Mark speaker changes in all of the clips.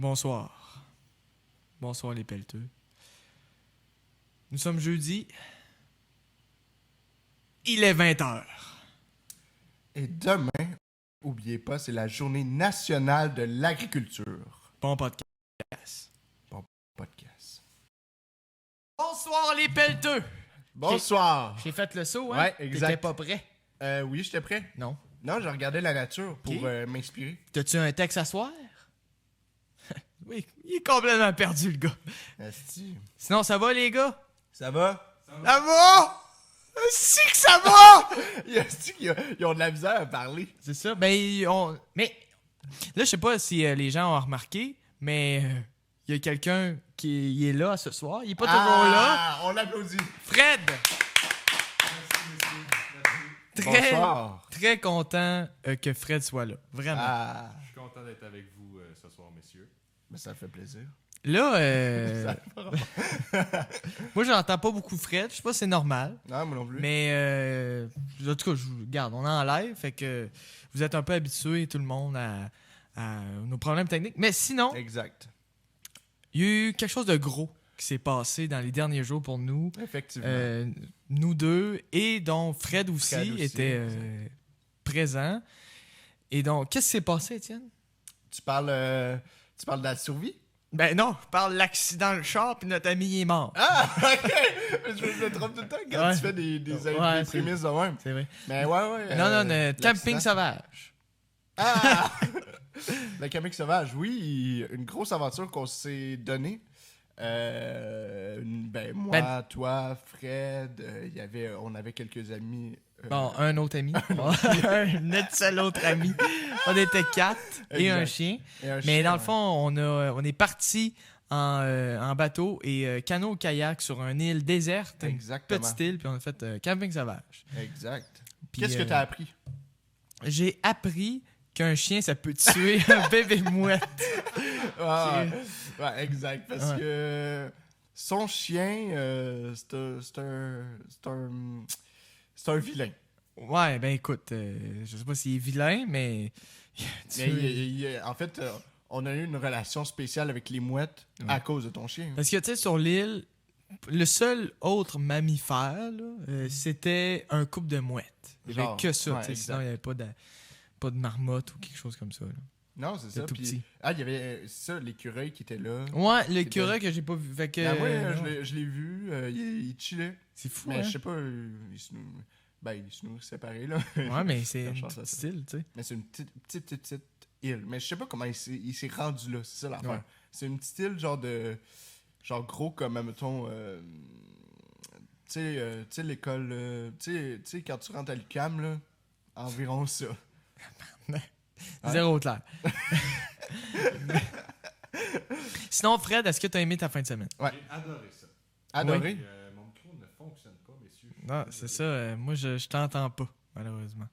Speaker 1: Bonsoir. Bonsoir les pelleteux. Nous sommes jeudi. Il est 20h.
Speaker 2: Et demain, n'oubliez pas, c'est la journée nationale de l'agriculture.
Speaker 1: Bon podcast.
Speaker 2: Bon podcast.
Speaker 1: Bonsoir les pelleteux.
Speaker 2: Bonsoir.
Speaker 1: J'ai fait le saut, hein?
Speaker 2: Ouais, exact.
Speaker 1: T'étais pas prêt?
Speaker 2: Oui, j'étais prêt.
Speaker 1: Non.
Speaker 2: Non, je regardais la nature pour
Speaker 1: Ok.
Speaker 2: m'inspirer.
Speaker 1: T'as-tu un texte à soir? Oui, il est complètement perdu, le gars.
Speaker 2: Asti.
Speaker 1: Sinon, ça va, les gars?
Speaker 2: Ça va?
Speaker 1: Ça va? C'est que ça va!
Speaker 2: Asti, ils ont de la misère à parler.
Speaker 1: C'est ça. Mais là, je sais pas si les gens ont remarqué, mais il y a quelqu'un qui est là ce soir. Il est pas toujours là.
Speaker 2: On applaudit.
Speaker 1: Fred!
Speaker 2: Bonsoir.
Speaker 1: Très content que Fred soit là. Vraiment.
Speaker 2: Ah,
Speaker 3: Je suis content d'être avec vous ce soir, messieurs.
Speaker 2: mais ça fait plaisir.
Speaker 1: Là, moi, j'entends pas beaucoup Fred. Je sais pas si c'est normal.
Speaker 2: Non, moi non plus.
Speaker 1: Mais, en tout cas, je vous garde. On est en live, fait que vous êtes un peu habitués, tout le monde, à nos problèmes techniques. Mais sinon,
Speaker 2: Exact.
Speaker 1: il y a eu quelque chose de gros qui s'est passé dans les derniers jours pour nous.
Speaker 2: Effectivement.
Speaker 1: Nous deux, et dont Fred aussi,
Speaker 2: Fred aussi,
Speaker 1: était présent. Et donc, qu'est-ce qui s'est passé, Étienne?
Speaker 2: Tu parles de la survie?
Speaker 1: Ben non, je parle de l'accident de char, puis notre ami est mort.
Speaker 2: Ah, ok! Je me trompe tout le temps quand
Speaker 1: Ouais.
Speaker 2: tu fais des
Speaker 1: Ouais,
Speaker 2: prémices de même.
Speaker 1: C'est vrai.
Speaker 2: Mais ouais.
Speaker 1: non, camping
Speaker 2: l'accident.
Speaker 1: sauvage.
Speaker 2: Ah! Le camping sauvage, oui, une grosse aventure qu'on s'est donnée. Moi, toi, Fred, on avait quelques amis.
Speaker 1: Bon, un autre ami. Notre seul autre ami. On était 4 et
Speaker 2: Exact.
Speaker 1: un chien.
Speaker 2: et un
Speaker 1: Mais
Speaker 2: chien,
Speaker 1: dans le
Speaker 2: ouais.
Speaker 1: fond, on est parti en bateau et canot-kayak sur une île déserte.
Speaker 2: Exactement.
Speaker 1: Une petite île, puis on a fait camping sauvage.
Speaker 2: Exact.
Speaker 1: Puis,
Speaker 2: Qu'est-ce que tu as appris?
Speaker 1: J'ai appris qu'un chien, ça peut tuer un bébé mouette.
Speaker 2: Ah, ouais, exact. Parce
Speaker 1: Ouais.
Speaker 2: que son chien, c'est un vilain.
Speaker 1: Ouais, ben écoute, je sais pas s'il est vilain, mais...
Speaker 2: Mais en fait, on a eu une relation spéciale avec les mouettes à cause de ton chien.
Speaker 1: Parce que, tu sais, sur l'île, le seul autre mammifère, là, c'était un couple de mouettes. Il n'y avait
Speaker 2: Genre,
Speaker 1: que ça,
Speaker 2: ouais,
Speaker 1: tu sais,
Speaker 2: exact.
Speaker 1: sinon il n'y avait pas de marmotte ou quelque chose comme ça. Là.
Speaker 2: Non, c'est ça.
Speaker 1: tout
Speaker 2: Puis,
Speaker 1: petit.
Speaker 2: il y avait ça, l'écureuil qui était là.
Speaker 1: Ouais, le
Speaker 2: C'était-
Speaker 1: curé que j'ai pas vu. Fait que,
Speaker 2: Ben, moi,
Speaker 1: non.
Speaker 2: je l'ai vu, il chillait.
Speaker 1: C'est fou,
Speaker 2: Mais
Speaker 1: hein?
Speaker 2: je sais pas, il se nourrit séparé, là.
Speaker 1: Ouais, mais c'est
Speaker 2: La
Speaker 1: un
Speaker 2: chance à
Speaker 1: petit
Speaker 2: ça.
Speaker 1: style, tu sais.
Speaker 2: Mais c'est une petite île. Mais je sais pas comment il s'est rendu là, c'est ça l'affaire.
Speaker 1: Ouais.
Speaker 2: C'est une petite île genre gros comme, mettons, tu sais, l'école, tu sais, quand tu rentres à l'UQAM, là, environ ça. Ouais.
Speaker 1: Zéro clair. Sinon, Fred, est-ce que tu as aimé ta fin de semaine?
Speaker 2: Ouais.
Speaker 3: J'ai adoré ça.
Speaker 2: Adoré.
Speaker 3: Et, mon micro ne fonctionne pas, messieurs. Je suis
Speaker 1: Non,
Speaker 3: désolé.
Speaker 1: c'est ça. Moi, je t'entends pas, malheureusement.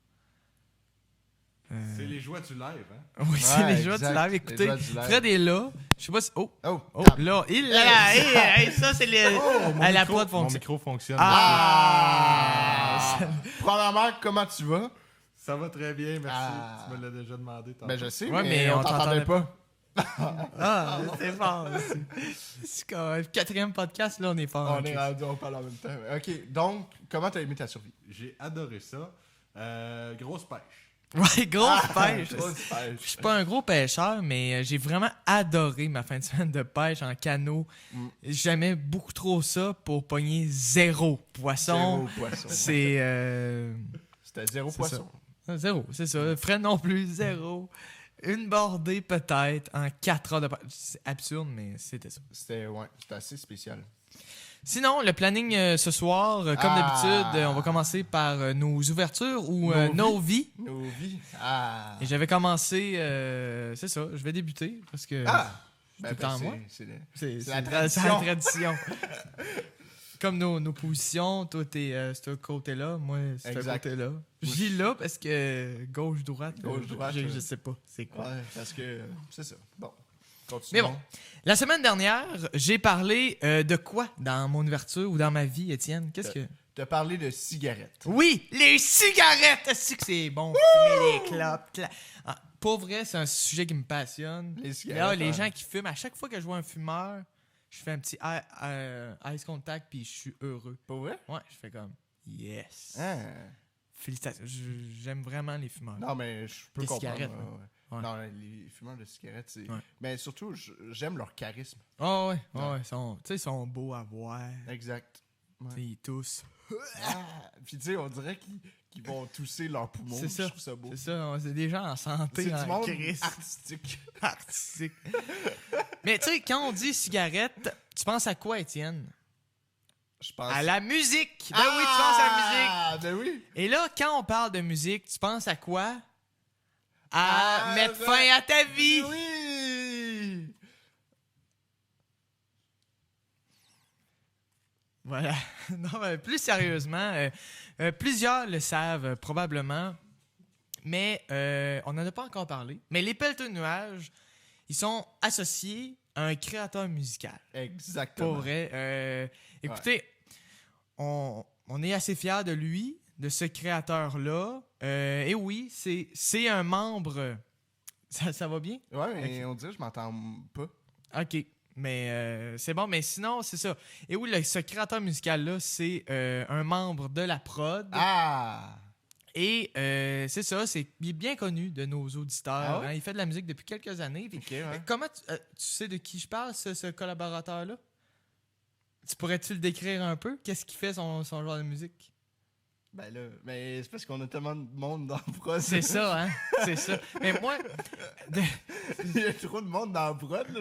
Speaker 3: C'est les joies du live, hein?
Speaker 1: Oui, c'est
Speaker 2: Ouais,
Speaker 1: les joies du
Speaker 2: exact.
Speaker 1: live.
Speaker 2: Les
Speaker 1: Écoutez,
Speaker 2: joies du live.
Speaker 1: Fred est là. Je sais pas si... Oh,
Speaker 2: Oh,
Speaker 1: là. Il là. Hey, ça, c'est le...
Speaker 3: Mon
Speaker 1: la
Speaker 3: micro-
Speaker 1: prod
Speaker 3: Mon
Speaker 1: fonctionne.
Speaker 3: micro fonctionne.
Speaker 1: Ah!
Speaker 2: Premièrement, comment tu vas?
Speaker 3: Ça va très bien, merci.
Speaker 2: Ah.
Speaker 3: Tu me l'as déjà demandé tantôt.
Speaker 2: Ben, je sais,
Speaker 1: Ouais,
Speaker 2: mais
Speaker 1: mais
Speaker 2: on
Speaker 1: on
Speaker 2: t'entendait
Speaker 1: t'entendait
Speaker 2: pas.
Speaker 1: Ah, c'est fort. C'est comme le 4e podcast, là, on est fort.
Speaker 2: On est rendu, on parle en même temps. Ok, donc, comment t'as aimé ta survie?
Speaker 3: J'ai adoré ça. Grosse pêche.
Speaker 1: Ouais, grosse pêche.
Speaker 2: Grosse
Speaker 1: Je
Speaker 2: pêche.
Speaker 1: suis pas un gros pêcheur, mais j'ai vraiment adoré ma fin de semaine de pêche en canot. J'aimais beaucoup trop ça pour pogner zéro poisson.
Speaker 2: Zéro poisson.
Speaker 1: C'est...
Speaker 2: C'était zéro
Speaker 1: C'est
Speaker 2: poisson.
Speaker 1: Zéro, c'est ça. Fred non plus, zéro. Une bordée peut-être en 4 heures de pêche. C'est absurde, mais c'était ça.
Speaker 2: C'était assez spécial.
Speaker 1: Sinon, le planning ce soir, comme
Speaker 2: Ah.
Speaker 1: d'habitude, on va commencer par nos ouvertures ou
Speaker 2: Nos
Speaker 1: nos vies.
Speaker 2: Nos vies. Ah.
Speaker 1: Et j'avais commencé, c'est ça, je vais débuter parce que
Speaker 2: Ah.
Speaker 1: tout le temps moi.
Speaker 2: c'est
Speaker 1: c'est
Speaker 2: la
Speaker 1: c'est
Speaker 2: tradition.
Speaker 1: la tradition. Comme nos positions, toi t'es ce côté-là, moi c'est ce
Speaker 2: Exact.
Speaker 1: côté-là. Je dis là parce que gauche-droite,
Speaker 2: Gauche-droite,
Speaker 1: je sais pas c'est quoi.
Speaker 2: Ouais, parce que c'est ça. Bon.
Speaker 1: Mais
Speaker 2: Continuons.
Speaker 1: bon, la semaine dernière, j'ai parlé de quoi dans mon ouverture ou dans ma vie, Étienne? Qu'est-ce que...
Speaker 2: T'as parlé de cigarettes.
Speaker 1: Oui, les cigarettes! Est-ce que c'est bon? Fumer les clopes. pour vrai, c'est un sujet qui me passionne.
Speaker 2: Les
Speaker 1: Là,
Speaker 2: cigarettes,
Speaker 1: les
Speaker 2: ouais.
Speaker 1: gens qui fument, à chaque fois que je vois un fumeur, je fais un petit ice contact puis je suis heureux.
Speaker 2: Pour vrai?
Speaker 1: Ouais, je fais comme yes.
Speaker 2: Hein?
Speaker 1: Félicitations. J'aime vraiment les fumeurs.
Speaker 2: Non, mais je peux
Speaker 1: Des
Speaker 2: comprendre.
Speaker 1: cigarettes,
Speaker 2: ouais.
Speaker 1: ouais.
Speaker 2: Non, les fumeurs de cigarettes, c'est...
Speaker 1: Ouais.
Speaker 2: Mais surtout, j'aime leur charisme.
Speaker 1: Oh ouais,
Speaker 2: Ouais.
Speaker 1: ils sont beaux à voir.
Speaker 2: Exact. Ouais.
Speaker 1: Tu sais, ils toussent.
Speaker 2: Ah! Puis tu sais, on dirait qu'ils vont tousser leurs poumons.
Speaker 1: C'est ça.
Speaker 2: Je trouve ça beau.
Speaker 1: C'est ça, c'est des gens en santé,
Speaker 2: C'est du
Speaker 1: en
Speaker 2: monde
Speaker 1: crise.
Speaker 2: artistique.
Speaker 1: Artistique. Mais tu sais, quand on dit cigarette, tu penses à quoi, Étienne?
Speaker 2: Je pense...
Speaker 1: À la musique! Ben oui, tu penses à la musique!
Speaker 2: Ah, ben oui!
Speaker 1: Et là, quand on parle de musique, tu penses à quoi? À
Speaker 2: Ah,
Speaker 1: mettre
Speaker 2: ouais.
Speaker 1: fin à ta vie!
Speaker 2: Oui!
Speaker 1: Voilà. Non, mais plus sérieusement, plusieurs le savent probablement, mais on n'en a pas encore parlé. Mais les Pelleteux de Nuages, ils sont associés à un créateur musical.
Speaker 2: Exactement.
Speaker 1: Pour vrai. Écoutez, on est assez fiers de lui, de ce créateur-là. Et oui, c'est un membre... Ça va bien?
Speaker 2: Ouais, mais on dirait que je m'entends pas.
Speaker 1: OK. Mais c'est bon, mais sinon, c'est ça. Et oui, ce créateur musical-là, c'est un membre de la prod.
Speaker 2: Ah!
Speaker 1: Et c'est ça, il est bien connu de nos auditeurs.
Speaker 2: Ah ouais?
Speaker 1: Hein. Il fait de la musique depuis quelques années. Puis,
Speaker 2: Ok, ouais.
Speaker 1: comment tu sais de qui je parle, ce collaborateur-là? Tu pourrais-tu le décrire un peu? Qu'est-ce qu'il fait son genre de musique?
Speaker 2: Ben là, mais c'est parce qu'on a tellement de monde dans le prod.
Speaker 1: C'est ça, hein? C'est ça. Mais moi,
Speaker 2: Il y a trop de monde dans le prod, là.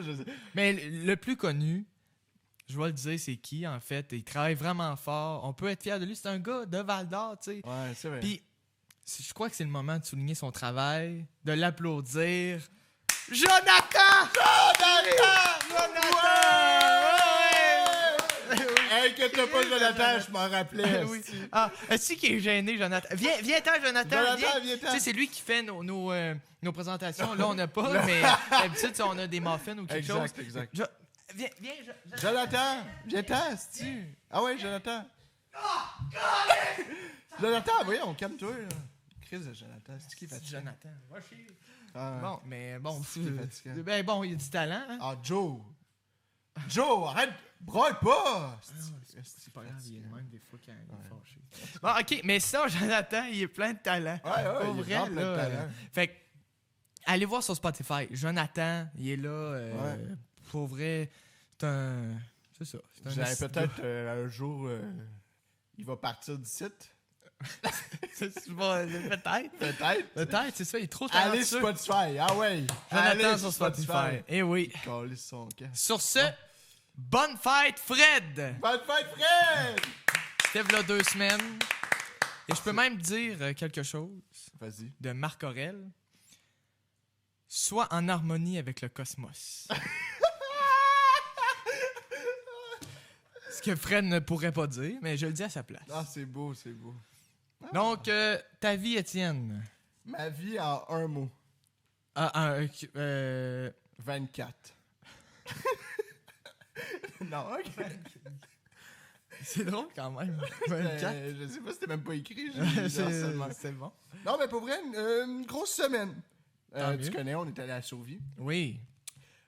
Speaker 1: mais le plus connu, je vais le dire, c'est qui, en fait. Il travaille vraiment fort. On peut être fier de lui. C'est un gars de Val-d'Or, tu sais.
Speaker 2: Ouais, c'est vrai.
Speaker 1: Puis, je crois que c'est le moment de souligner son travail, de l'applaudir. Jonathan!
Speaker 2: Inquiète-toi pas, Jonathan, je m'en rappelais.
Speaker 1: Oui. Ah, est-ce qu'il est gêné, Jonathan? Viens-t'en, Jonathan.
Speaker 2: Jonathan, viens-t'en.
Speaker 1: Tu sais, c'est lui qui fait nos présentations. Là, on n'a pas, mais d'habitude, tu sais, on a des muffins ou quelque chose.
Speaker 2: Exact.
Speaker 1: Viens,
Speaker 2: Jonathan, viens-t'en, c'est-tu? Ah ouais, Jonathan. Jonathan, voyons, calme-toi, là. Chris de Jonathan, c'est qui est fatigué?
Speaker 1: Jonathan, va chier.
Speaker 2: Ah,
Speaker 1: Bon, mais bon,
Speaker 2: C'est qui est fatigant?
Speaker 1: ben bon, il y a du talent, hein?
Speaker 2: Ah, Joe. Joe, arrête, broye pas.
Speaker 1: C'est pas grave, il est de même des fois quand il est fâché. Bon, ok, mais sinon, Jonathan, il est plein de talent.
Speaker 2: Ouais,
Speaker 1: Pour
Speaker 2: il est
Speaker 1: vrai,
Speaker 2: vraiment plein de
Speaker 1: là,
Speaker 2: talent.
Speaker 1: fait que, allez voir sur Spotify. Jonathan, il est là.
Speaker 2: Ouais.
Speaker 1: Pour vrai, c'est un. C'est ça. C'est un
Speaker 2: J'avais
Speaker 1: esti-
Speaker 2: peut-être un jour, il va partir du site.
Speaker 1: C'est pas- Peut-être.
Speaker 2: Peut-être.
Speaker 1: Peut-être, c'est ça, il est trop
Speaker 2: Allez sur
Speaker 1: talentueux.
Speaker 2: Spotify, ah ouais.
Speaker 1: Jonathan
Speaker 2: Allez
Speaker 1: sur Spotify. Eh oui.
Speaker 2: Calisse son camp.
Speaker 1: Sur ce, bonne fête, Fred!
Speaker 2: Bonne fête, Fred!
Speaker 1: C'était là 2 semaines. Et je peux même dire quelque chose
Speaker 2: Vas-y.
Speaker 1: de Marc Aurèle. Sois en harmonie avec le cosmos. Ce que Fred ne pourrait pas dire, mais je le dis à sa place.
Speaker 2: Ah, c'est beau, c'est beau.
Speaker 1: Donc, ta vie, Étienne.
Speaker 2: Ma vie en un mot. 24. Non, ok.
Speaker 1: C'est drôle quand même. 24.
Speaker 2: Je sais pas si c'était même pas écrit. j'ai dit harcèlement.
Speaker 1: C'est bon.
Speaker 2: Non, mais pour vrai, une grosse semaine.
Speaker 1: Tant
Speaker 2: Tu
Speaker 1: mieux.
Speaker 2: connais, on est allé à la Survie.
Speaker 1: Oui.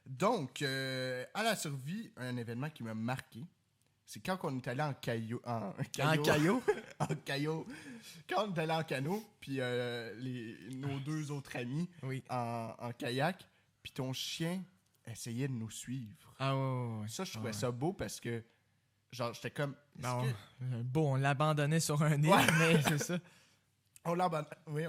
Speaker 2: Donc, à la Survie, un événement qui m'a marqué, c'est quand on est allé en caillou. En
Speaker 1: caillot?
Speaker 2: En caillot. Quand on est allé en canot, puis nos 2 autres amis
Speaker 1: Oui.
Speaker 2: en kayak, puis ton chien essayait de nous suivre.
Speaker 1: Ah ouais.
Speaker 2: Ça, je trouvais ça beau parce que, genre, j'étais comme. est-ce
Speaker 1: Non,
Speaker 2: que-
Speaker 1: bon, on l'abandonnait sur un île,
Speaker 2: Ouais.
Speaker 1: mais c'est ça.
Speaker 2: On l'abandonne. Oui,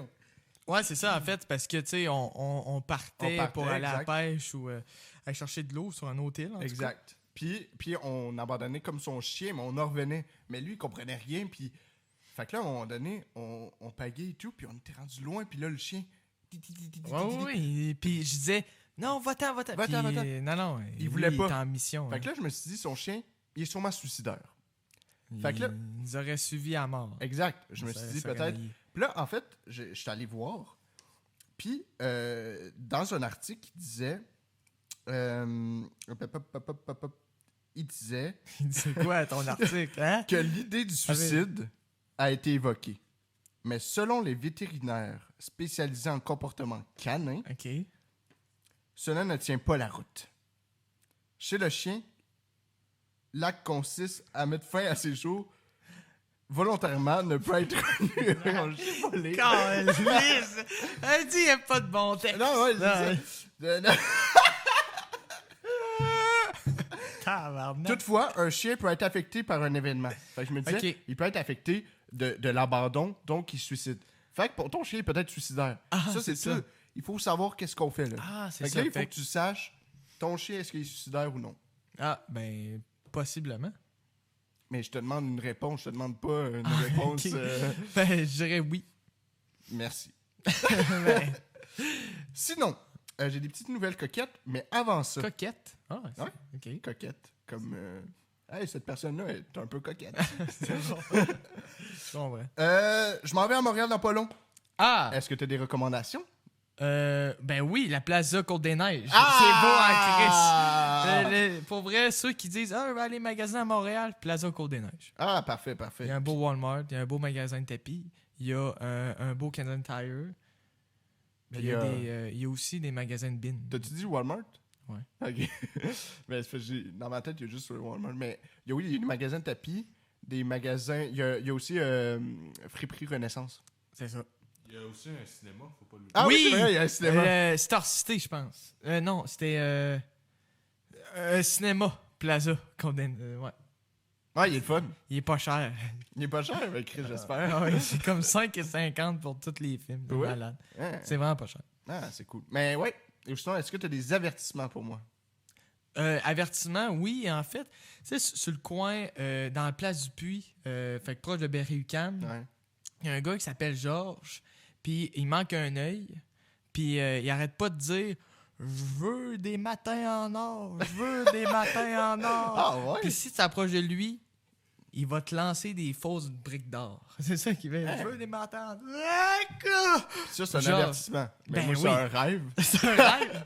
Speaker 1: Ouais, c'est ça, en fait, parce que, tu sais, on partait pour aller à la
Speaker 2: exact.
Speaker 1: pêche ou aller chercher de l'eau sur un autre île. En tout
Speaker 2: Exact. Puis on abandonnait comme son chien, mais on en revenait. Mais lui, il comprenait rien. Puis, fait que là, à un moment donné, on pagaie et tout, puis on était rendu loin. Puis là, le chien.
Speaker 1: cas. Oui. Puis je disais, non, va-t'en.
Speaker 2: Va-t'en,
Speaker 1: Puis,
Speaker 2: va-t'en.
Speaker 1: Non,
Speaker 2: Il voulait pas.
Speaker 1: Il était en mission.
Speaker 2: Fait que là, je me suis dit, son chien, il est sûrement suicidaire. fait que là-
Speaker 1: Il nous aurait suivi à mort.
Speaker 2: Exact. Je me suis dit,
Speaker 1: Ça
Speaker 2: peut-être.
Speaker 1: aurait lié.
Speaker 2: Puis là, en fait, je suis allé voir. Puis, dans un article, il disait. Il disait
Speaker 1: Il disait quoi à ton article, hein?
Speaker 2: que l'idée du suicide a été évoquée. mais selon les vétérinaires spécialisés en comportement canin,
Speaker 1: OK.
Speaker 2: cela ne tient pas la route. Chez le chien, l'acte consiste à mettre fin à ses jours volontairement, ne peut être volé.
Speaker 1: Calisse! Elle dit qu'il n'y a pas de bon texte.
Speaker 2: Non, ouais,
Speaker 1: Non.
Speaker 2: c'est ça.
Speaker 1: Tabarnak.
Speaker 2: Toutefois, un chien peut être affecté par un événement. Fait que je me disais,
Speaker 1: Ok.
Speaker 2: il peut être affecté de l'abandon, donc il se suicide. Fait que pour ton chien, il peut être suicidaire.
Speaker 1: Ah,
Speaker 2: ça, c'est
Speaker 1: ça.
Speaker 2: ça. Il faut savoir qu'est-ce qu'on fait là.
Speaker 1: Ah, c'est
Speaker 2: Fait que
Speaker 1: ça.
Speaker 2: là, il faut
Speaker 1: Fait
Speaker 2: que tu saches, ton chien, est-ce qu'il est suicidaire ou non.
Speaker 1: Ah, ben, possiblement.
Speaker 2: Mais je te demande une réponse, je te demande pas une réponse.
Speaker 1: Ok. Ben, je dirais oui.
Speaker 2: Merci.
Speaker 1: Ben,
Speaker 2: Sinon, j'ai des petites nouvelles coquettes, mais avant ça,
Speaker 1: coquette. Ah, c'est...
Speaker 2: Ouais.
Speaker 1: OK.
Speaker 2: coquette, comme... Hey, cette personne-là est un peu coquette.
Speaker 1: C'est bon. Je comprends.
Speaker 2: Je m'en vais à Montréal dans pas long.
Speaker 1: Ah!
Speaker 2: Est-ce que tu as des recommandations?
Speaker 1: Ben oui, la Plaza Côte-des-Neiges.
Speaker 2: Ah!
Speaker 1: C'est beau en Christ. Pour vrai, ceux qui disent « Ah, je vais aller magasiner à Montréal, Plaza Côte-des-Neiges.
Speaker 2: Ah, parfait, »
Speaker 1: Il y a un beau Walmart, il y a un beau magasin de tapis, il y a un beau Canadian Tire.
Speaker 2: Puis,
Speaker 1: Il y a aussi des magasins de bins.
Speaker 2: T'as-tu dit Walmart?
Speaker 1: Ouais.
Speaker 2: OK. Mais c'est parce que dans ma tête, il y a juste le Walmart. Mais il y a des magasins de tapis, des magasins... Il y a aussi Friperie Renaissance.
Speaker 1: C'est ça.
Speaker 3: Il y a aussi un cinéma, faut pas l'oublier.
Speaker 2: Ah oui,
Speaker 1: Oui!
Speaker 2: c'est vrai, il y a un cinéma.
Speaker 1: Star City, je pense. Non, c'était Cinéma Plaza. Ouais.
Speaker 2: Ouais, il est le fun.
Speaker 1: Il est pas cher.
Speaker 2: Il est pas cher, mais Chris, j'espère.
Speaker 1: Ah ouais, c'est comme 5,50 pour tous les films. C'est
Speaker 2: Ouais.
Speaker 1: malade.
Speaker 2: Ah,
Speaker 1: C'est vraiment pas cher.
Speaker 2: c'est cool. Mais ouais, et sinon, est-ce que tu as des avertissements pour moi?
Speaker 1: Avertissement, oui, en fait. Tu sais, sur le coin, dans la place du Puy, fait que proche de Berry-UQAM,
Speaker 2: Ouais.
Speaker 1: il y a un gars qui s'appelle Georges, puis il manque un œil, puis il arrête pas de dire « Je veux des matins en or, je veux des matins en or. »
Speaker 2: Ah ouais?
Speaker 1: Puis si tu t'approches de lui, il va te lancer des fausses briques d'or. C'est ça qu'il fait. « Je veux des matins en or. »
Speaker 2: Ça, c'est un
Speaker 1: Genre-
Speaker 2: avertissement. Mais
Speaker 1: Ben
Speaker 2: moi,
Speaker 1: oui.
Speaker 2: c'est un rêve.
Speaker 1: C'est un rêve.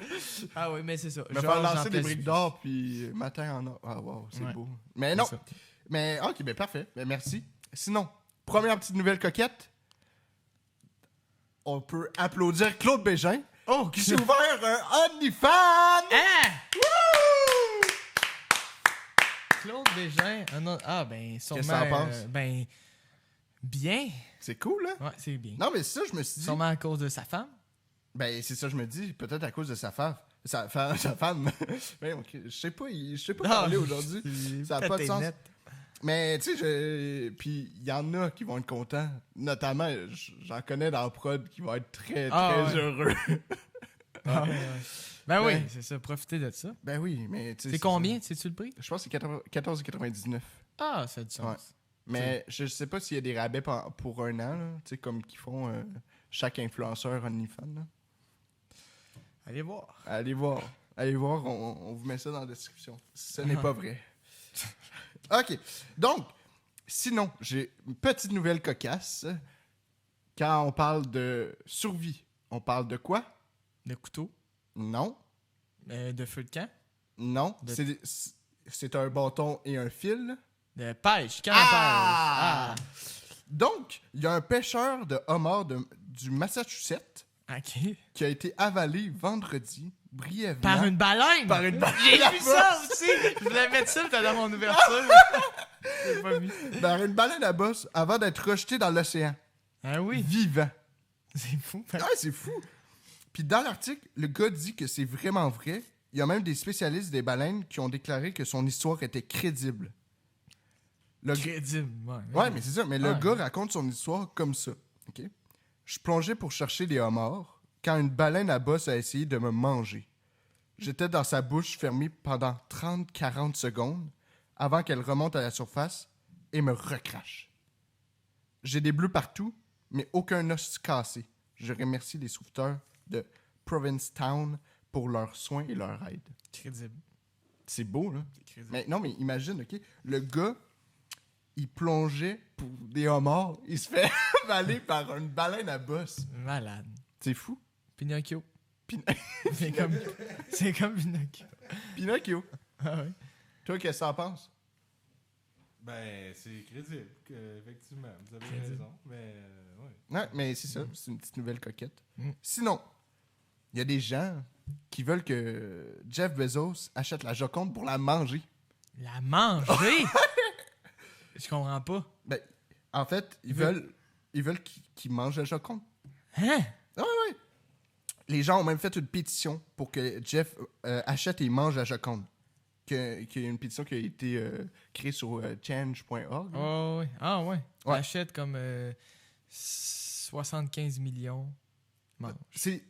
Speaker 1: Ah oui, mais c'est ça.
Speaker 2: Me faire
Speaker 1: Georges
Speaker 2: lancer
Speaker 1: en
Speaker 2: des
Speaker 1: place
Speaker 2: briques
Speaker 1: du
Speaker 2: d'or, puis matin en or. Ah, wow, c'est
Speaker 1: Ouais.
Speaker 2: beau. Mais
Speaker 1: Puy.
Speaker 2: non.
Speaker 1: C'est ça.
Speaker 2: Mais, ok, ben parfait. Ben merci. Sinon, première petite nouvelle coquette. On peut applaudir Claude Bégin,
Speaker 1: Oh,
Speaker 2: qui s'est ouvert un OnlyFans!
Speaker 1: Hein?
Speaker 2: Wouh!
Speaker 1: Claude Bégin. Ben, sûrement.
Speaker 2: Qu'est-ce que t'en penses?
Speaker 1: Ben, bien.
Speaker 2: C'est cool, hein?
Speaker 1: Ouais, c'est bien.
Speaker 2: Non, mais ça, je me suis dit.
Speaker 1: Sûrement à cause de sa femme.
Speaker 2: Ben, c'est ça, je me dis. Peut-être à cause de sa femme. Sa femme. Ben, ok, je sais pas parler aujourd'hui. Ça a pas de sens. Mais, tu sais, puis il y en a qui vont être contents. Notamment, j'en connais dans la prod qui vont être très,
Speaker 1: Ah,
Speaker 2: très
Speaker 1: ouais.
Speaker 2: heureux.
Speaker 1: Ah, ouais. Ben oui,
Speaker 2: Ouais.
Speaker 1: c'est ça. Profitez de ça.
Speaker 2: Ben oui, mais tu sais.
Speaker 1: C'est combien, sais-tu le prix?
Speaker 2: Ça. Je pense que c'est 14,99.
Speaker 1: Ah, ça a du sens.
Speaker 2: Ouais. Mais je sais pas s'il y a des rabais pour un an, là, tu sais, comme qu'ils font chaque influenceur OnlyFans. Là.
Speaker 1: Allez voir.
Speaker 2: Allez voir. Allez voir, on vous met ça dans la description. Ce n'est
Speaker 1: Ah.
Speaker 2: pas vrai. OK. Donc, sinon, j'ai une petite nouvelle cocasse. Quand on parle de survie, on parle de quoi?
Speaker 1: De couteau.
Speaker 2: Non.
Speaker 1: De feu de camp.
Speaker 2: Non.
Speaker 1: De-
Speaker 2: C'est un bâton et un fil.
Speaker 1: De pêche. Camp
Speaker 2: Ah!
Speaker 1: pêche.
Speaker 2: Donc, il y a un pêcheur de homard du Massachusetts
Speaker 1: Ah. OK.
Speaker 2: qui a été avalé vendredi, brièvement.
Speaker 1: Par une baleine.
Speaker 2: Par une baleine.
Speaker 1: J'ai vu ça aussi. Je voulais mettre ça, t'as dans mon ouverture. J'ai pas vu.
Speaker 2: Par une baleine à bosse avant d'être rejeté dans l'océan.
Speaker 1: Ah oui.
Speaker 2: Vivant.
Speaker 1: C'est fou.
Speaker 2: Ah, c'est fou. Puis dans l'article, le gars dit que c'est vraiment vrai. Il y a même des spécialistes des baleines qui ont déclaré que son histoire était crédible.
Speaker 1: Crédible.
Speaker 2: Ouais, mais c'est ça. Mais le
Speaker 1: Ouais.
Speaker 2: gars raconte son histoire comme ça. OK? Je plongeais pour chercher des homards quand une baleine à bosse a essayé de me manger. J'étais dans sa bouche fermée pendant 30-40 secondes avant qu'elle remonte à la surface et me recrache. J'ai des bleus partout, mais aucun os cassé. Je remercie les sauveteurs de Provincetown pour leurs soins et leur aide.
Speaker 1: Crédible.
Speaker 2: C'est beau, là.
Speaker 1: C'est crédible.
Speaker 2: Mais non, mais imagine, OK? Le gars, il plongeait pour des homards. Il se fait avaler par une baleine à bosse.
Speaker 1: Malade.
Speaker 2: C'est fou.
Speaker 1: Pinocchio.
Speaker 2: Pin-
Speaker 1: C'est comme Pinocchio.
Speaker 2: Pinocchio.
Speaker 1: Ah oui.
Speaker 2: Toi, qu'est-ce que t'en penses?
Speaker 3: Ben, c'est crédible, effectivement. Vous avez
Speaker 1: Crédible.
Speaker 3: raison. Mais, ouais.
Speaker 2: Ouais, mais c'est ça, c'est une petite nouvelle coquette.
Speaker 1: Mm.
Speaker 2: Sinon, il y a des gens qui veulent que Jeff Bezos achète la Joconde pour la manger.
Speaker 1: La manger? Je comprends pas.
Speaker 2: Ben, en fait, ils
Speaker 1: veulent-
Speaker 2: veulent qu'il mange la Joconde.
Speaker 1: Hein?
Speaker 2: Les gens ont même fait une pétition pour que Jeff achète et mange la Joconde. Qu'il y a une pétition qui a été créée sur change.org.
Speaker 1: Oh, oui. Ah, ouais. On
Speaker 2: Ouais.
Speaker 1: achète comme 75 millions. Mange.
Speaker 2: C'est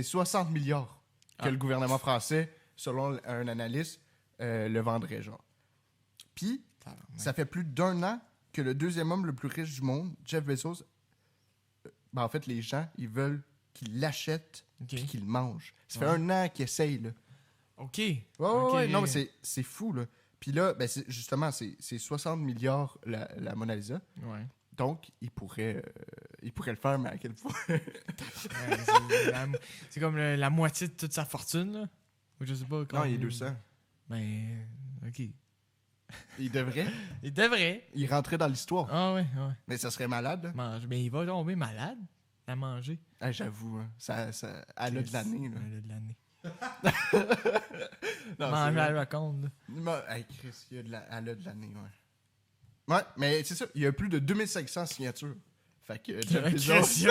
Speaker 2: 60 milliards que
Speaker 1: Ah.
Speaker 2: le gouvernement français, selon un analyste, le vendrait, genre. Puis, ça fait plus d'1 an que le deuxième homme le plus riche du monde, Jeff Bezos, en fait, les gens, ils veulent qu'il l'achète
Speaker 1: OK.
Speaker 2: puis qu'il le mange. Ça
Speaker 1: Ouais.
Speaker 2: fait 1 an qu'il essaye, là.
Speaker 1: OK.
Speaker 2: Ouais,
Speaker 1: Ok.
Speaker 2: ouais, non, mais c'est fou, là. Puis là, justement, c'est 60 milliards la Mona Lisa.
Speaker 1: Ouais.
Speaker 2: Donc, il pourrait le faire, mais à quel point?
Speaker 1: Ouais, c'est comme la moitié de toute sa fortune, là. Ou je sais pas.
Speaker 2: Non,
Speaker 1: combien-
Speaker 2: il est 200.
Speaker 1: Ben, OK.
Speaker 2: Il devrait.
Speaker 1: Il devrait.
Speaker 2: Il rentrait dans l'histoire.
Speaker 1: Ah, ouais, ouais.
Speaker 2: Mais ça serait malade, là.
Speaker 1: Mange. Mais il va tomber malade à manger.
Speaker 2: Ah, j'avoue, hein. Ça elle a de l'année, là.
Speaker 1: Elle a de l'année.
Speaker 2: Non,
Speaker 1: Manger
Speaker 2: c'est
Speaker 1: à
Speaker 2: vrai.
Speaker 1: la raconte, là.
Speaker 2: Hey, Chris, elle a de l'année, ouais. Ouais, mais c'est ça. Il y a plus de 2500 signatures. Fait que Jeff Bezos...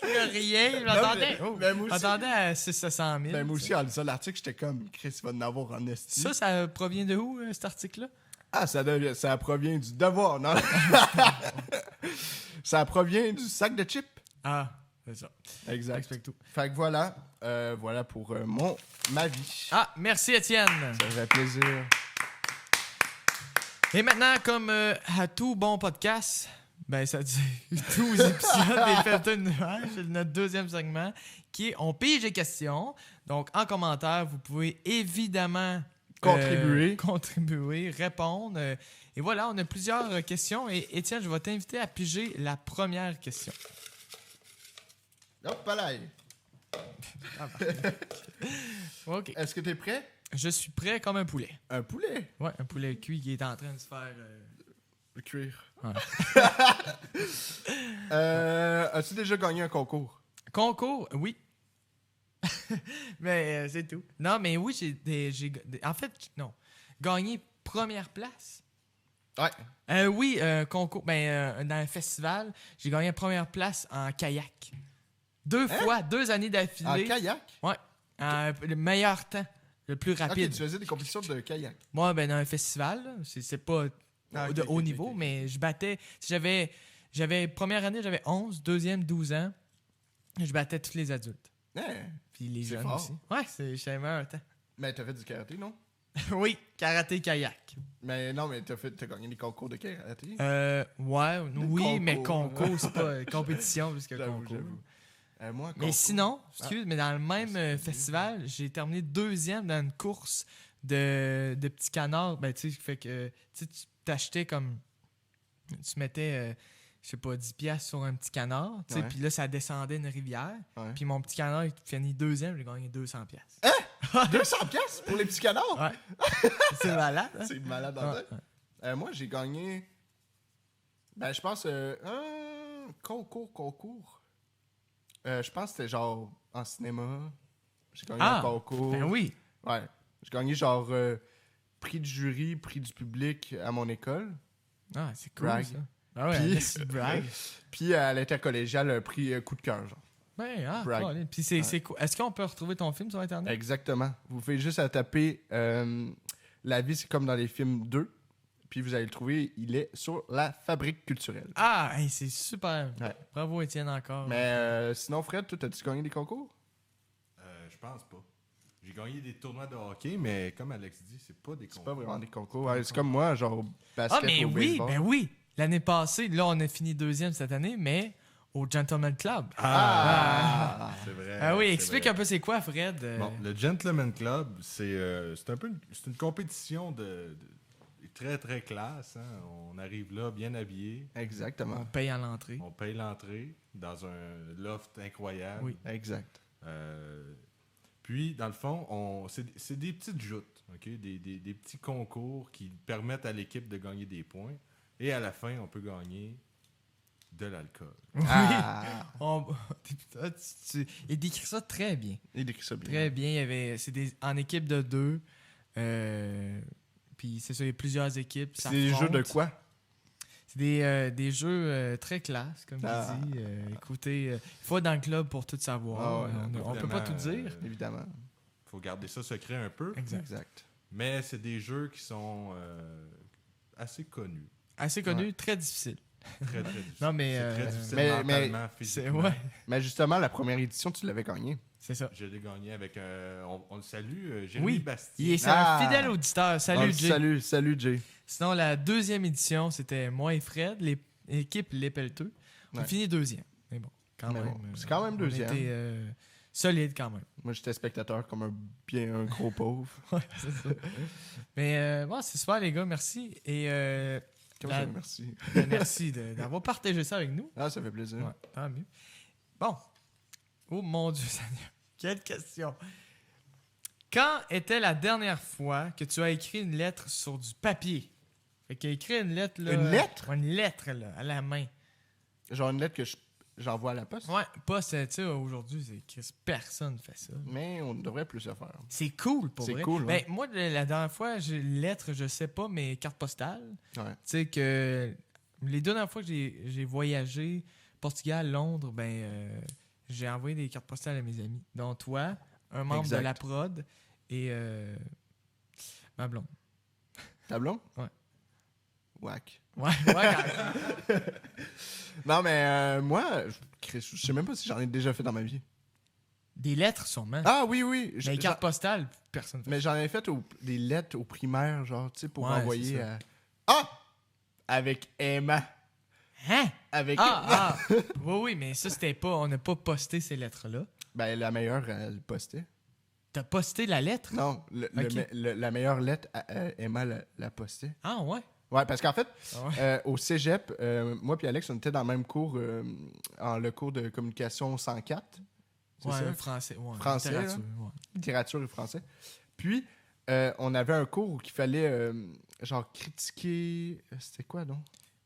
Speaker 1: Il y a rien. Je
Speaker 2: Non,
Speaker 1: m'attendais.
Speaker 2: mais-
Speaker 1: Oh,
Speaker 2: mais moi
Speaker 1: je
Speaker 2: aussi-
Speaker 1: m'attendais à 600 000.
Speaker 2: Ben, moi aussi, en lisant l'article, j'étais comme, Chris, il va en avoir en esti.
Speaker 1: Ça provient de où, cet article-là?
Speaker 2: Ah, ça provient du devoir, non? Ça provient du sac de chips.
Speaker 1: Ah, c'est ça.
Speaker 2: Exact.
Speaker 1: Explique tout.
Speaker 2: Fait que voilà. Voilà pour ma vie.
Speaker 1: Ah, merci, Étienne.
Speaker 2: Ça fait plaisir.
Speaker 1: Et maintenant, comme à tout bon podcast, ben ça dit 12 épisodes des Pelleton Nuages, c'est notre deuxième segment, qui est On pige les questions. Donc, en commentaire, vous pouvez évidemment contribuer, répondre. Et voilà, on a plusieurs questions. Et Étienne, je vais t'inviter à piger la première question.
Speaker 2: Hop là.
Speaker 1: OK.
Speaker 2: Est-ce que t'es prêt?
Speaker 1: Je suis prêt comme un poulet.
Speaker 2: Un poulet.
Speaker 1: Ouais, un poulet cuit qui est en train de se faire...
Speaker 2: Le cuir.
Speaker 1: Ouais.
Speaker 2: As-tu déjà gagné un concours?
Speaker 1: Concours, oui. Mais c'est tout. Non, mais oui, en fait, non. Gagné première place.
Speaker 2: Ouais.
Speaker 1: Oui, concours. Dans un festival, j'ai gagné première place en kayak. 2 fois, 2 années
Speaker 2: En
Speaker 1: d'affilée.
Speaker 2: kayak?
Speaker 1: Ouais. Le meilleur temps, le plus
Speaker 2: Ok,
Speaker 1: rapide.
Speaker 2: tu faisais des compétitions de kayak.
Speaker 1: Moi, dans un festival, là, c'est pas
Speaker 2: Ah,
Speaker 1: de
Speaker 2: ok,
Speaker 1: haut
Speaker 2: ok,
Speaker 1: niveau,
Speaker 2: ok.
Speaker 1: mais je battais. J'avais première année, j'avais 11, deuxième, 12 ans. Je battais tous les adultes.
Speaker 2: Hein?
Speaker 1: Puis les
Speaker 2: C'est
Speaker 1: jeunes
Speaker 2: fort.
Speaker 1: aussi. Ouais, j'avais meilleur temps.
Speaker 2: Mais t'as fait du karaté, non?
Speaker 1: Oui, karaté kayak.
Speaker 2: Mais non, mais t'as gagné des concours de karaté.
Speaker 1: Ouais, oui,
Speaker 2: concours.
Speaker 1: mais concours, c'est pas compétition plus que
Speaker 2: J'avoue,
Speaker 1: concours.
Speaker 2: j'avoue. Moi,
Speaker 1: Mais
Speaker 2: concours.
Speaker 1: sinon, excuse, mais dans le même festival, j'ai terminé deuxième dans une course de petits canards. Ben, tu sais, fait que tu t'achetais comme. Tu mettais, je sais pas, 10 piastres sur un petit canard, tu sais,
Speaker 2: Ouais.
Speaker 1: puis là, ça descendait une rivière.
Speaker 2: Ouais.
Speaker 1: Puis mon petit canard, il finit deuxième, j'ai gagné 200 piastres.
Speaker 2: 200 piastres pour les petits canards?
Speaker 1: Ouais. C'est malade, hein?
Speaker 2: C'est malade en
Speaker 1: Ouais,
Speaker 2: tête. Moi, j'ai gagné. Ben, je pense. Un concours. Je pense que c'était genre en cinéma. J'ai gagné un concours.
Speaker 1: Ben oui.
Speaker 2: Ouais. J'ai gagné genre prix du jury, prix du public à mon école.
Speaker 1: Ah, c'est cool,
Speaker 2: Brag.
Speaker 1: ça. Ah ouais,
Speaker 2: Puis-
Speaker 1: merci, brag.
Speaker 2: Puis à l'intercollégial, un prix coup de cœur, genre.
Speaker 1: Ouais, ah,
Speaker 2: Brag.
Speaker 1: cool. Puis c'est cool. Est-ce qu'on peut retrouver ton film sur Internet?
Speaker 2: Exactement. Vous pouvez juste à taper La vie, c'est comme dans les films 2. Puis vous allez le trouver, il est sur la Fabrique culturelle.
Speaker 1: Ah, hey, c'est super.
Speaker 2: Ouais.
Speaker 1: Bravo, Étienne, encore.
Speaker 2: Mais sinon, Fred, toi, t'as-tu gagné des concours?
Speaker 3: Je pense pas. J'ai gagné des tournois de hockey, mais comme Alex dit, c'est pas des
Speaker 2: C'est
Speaker 3: concours.
Speaker 2: pas vraiment des concours. Ouais, c'est comme moi, genre basket
Speaker 1: Ah, mais
Speaker 2: au
Speaker 1: oui,
Speaker 2: baseball.
Speaker 1: ben oui. L'année passée, là, on a fini deuxième cette année, mais au Gentleman Club.
Speaker 2: Ah!
Speaker 3: C'est vrai.
Speaker 1: Ah oui,
Speaker 3: c'est
Speaker 1: explique
Speaker 3: vrai.
Speaker 1: un peu c'est quoi, Fred.
Speaker 3: Bon, le Gentleman Club, c'est un peu c'est une compétition de très très classe. Hein. On arrive là bien habillé,
Speaker 1: On
Speaker 2: Exactement.
Speaker 1: paye à l'entrée.
Speaker 3: on paye l'entrée dans un loft incroyable.
Speaker 1: Oui.
Speaker 2: Exact.
Speaker 3: Puis, dans le fond, c'est des petites joutes, ok? Des petits concours qui permettent à l'équipe de gagner des points. Et à la fin, on peut gagner de l'alcool.
Speaker 1: Oui.
Speaker 2: Ah.
Speaker 1: Il décrit ça très bien.
Speaker 2: Il décrit ça bien.
Speaker 1: Très bien. En équipe de 2. Puis c'est ça, il y a plusieurs équipes.
Speaker 2: C'est des jeux de quoi?
Speaker 1: C'est des jeux très classe, comme il dit. Écoutez, il faut être dans le club pour tout savoir. On peut pas tout dire.
Speaker 2: Évidemment.
Speaker 3: Il faut garder ça secret un peu.
Speaker 2: Exact.
Speaker 3: Mais c'est des jeux qui sont assez connus.
Speaker 1: Assez connu, très difficile.
Speaker 3: Très, très difficile.
Speaker 1: Non, mais,
Speaker 3: c'est très difficile
Speaker 2: mais
Speaker 3: mentalement, physiquement.
Speaker 1: Ouais,
Speaker 2: Mais justement, la première édition, tu l'avais gagnée.
Speaker 1: c'est ça.
Speaker 3: Je l'ai gagné avec on le salue, Jérémy Bastien.
Speaker 1: C'est un fidèle auditeur. Salut, Jay.
Speaker 2: Salut, Jay.
Speaker 1: Sinon, la deuxième édition, c'était moi et Fred, l'équipe Les Pelleteux. On a fini deuxième. Mais bon, quand
Speaker 2: Mais
Speaker 1: même.
Speaker 2: bon, c'est quand même deuxième.
Speaker 1: On était solide quand même.
Speaker 2: Moi, j'étais spectateur comme un gros pauvre.
Speaker 1: Ouais, c'est ça. Mais bon, c'est super, les gars. Merci. Et
Speaker 2: Comment ça, merci.
Speaker 1: merci d'avoir partagé ça avec nous.
Speaker 2: Ah, ça fait plaisir.
Speaker 1: Ouais, tant mieux. Bon. Oh mon Dieu Seigneur. Quelle question. Quand était la dernière fois que tu as écrit une lettre sur du papier? Fait qu'il a écrit une lettre, là.
Speaker 2: Une lettre?
Speaker 1: Ouais, une lettre, là, à la main.
Speaker 2: Genre une lettre que j'envoie à la poste.
Speaker 1: Ouais, pas, tu sais, aujourd'hui, personne fait ça.
Speaker 2: Mais on devrait plus le faire.
Speaker 1: C'est cool, pour
Speaker 2: C'est
Speaker 1: vrai.
Speaker 2: cool,
Speaker 1: Ben,
Speaker 2: ouais.
Speaker 1: moi, la dernière fois, j'ai une lettre, je sais pas, mais carte postale.
Speaker 2: Ouais.
Speaker 1: Tu sais que les deux dernières fois que j'ai voyagé, Portugal, Londres, j'ai envoyé des cartes postales à mes amis. Dont toi, un membre
Speaker 2: Exact.
Speaker 1: de la prod et ma blonde.
Speaker 2: Ta blonde?
Speaker 1: Ouais.
Speaker 2: Whack.
Speaker 1: Ouais, quand même.
Speaker 2: Non, mais moi, je sais même pas si j'en ai déjà fait dans ma vie.
Speaker 1: Des lettres, sûrement.
Speaker 2: Ah oui, oui.
Speaker 1: Mais les cartes postales, personne fait.
Speaker 2: Mais j'en ai fait des lettres au primaire, genre, tu sais, pour
Speaker 1: Ouais,
Speaker 2: envoyer
Speaker 1: c'est ça.
Speaker 2: à... Ah! Avec Emma.
Speaker 1: Hein?
Speaker 2: Avec...
Speaker 1: Oui, mais ça, c'était pas... On n'a pas posté ces lettres-là.
Speaker 2: Ben, la meilleure, elle postait.
Speaker 1: T'as posté la lettre?
Speaker 2: Non,
Speaker 1: Ok.
Speaker 2: la meilleure lettre, Emma la postait.
Speaker 1: Ah, ouais?
Speaker 2: Ouais, parce qu'en fait,
Speaker 1: Ah ouais.
Speaker 2: au cégep, moi et Alex, on était dans le même cours, le cours de communication 104. C'est
Speaker 1: Ouais,
Speaker 2: ça?
Speaker 1: français. Ouais,
Speaker 2: Français,
Speaker 1: littérature,
Speaker 2: là.
Speaker 1: ouais.
Speaker 2: Littérature et français. Puis, on avait un cours où il fallait, genre, critiquer... C'était quoi, donc?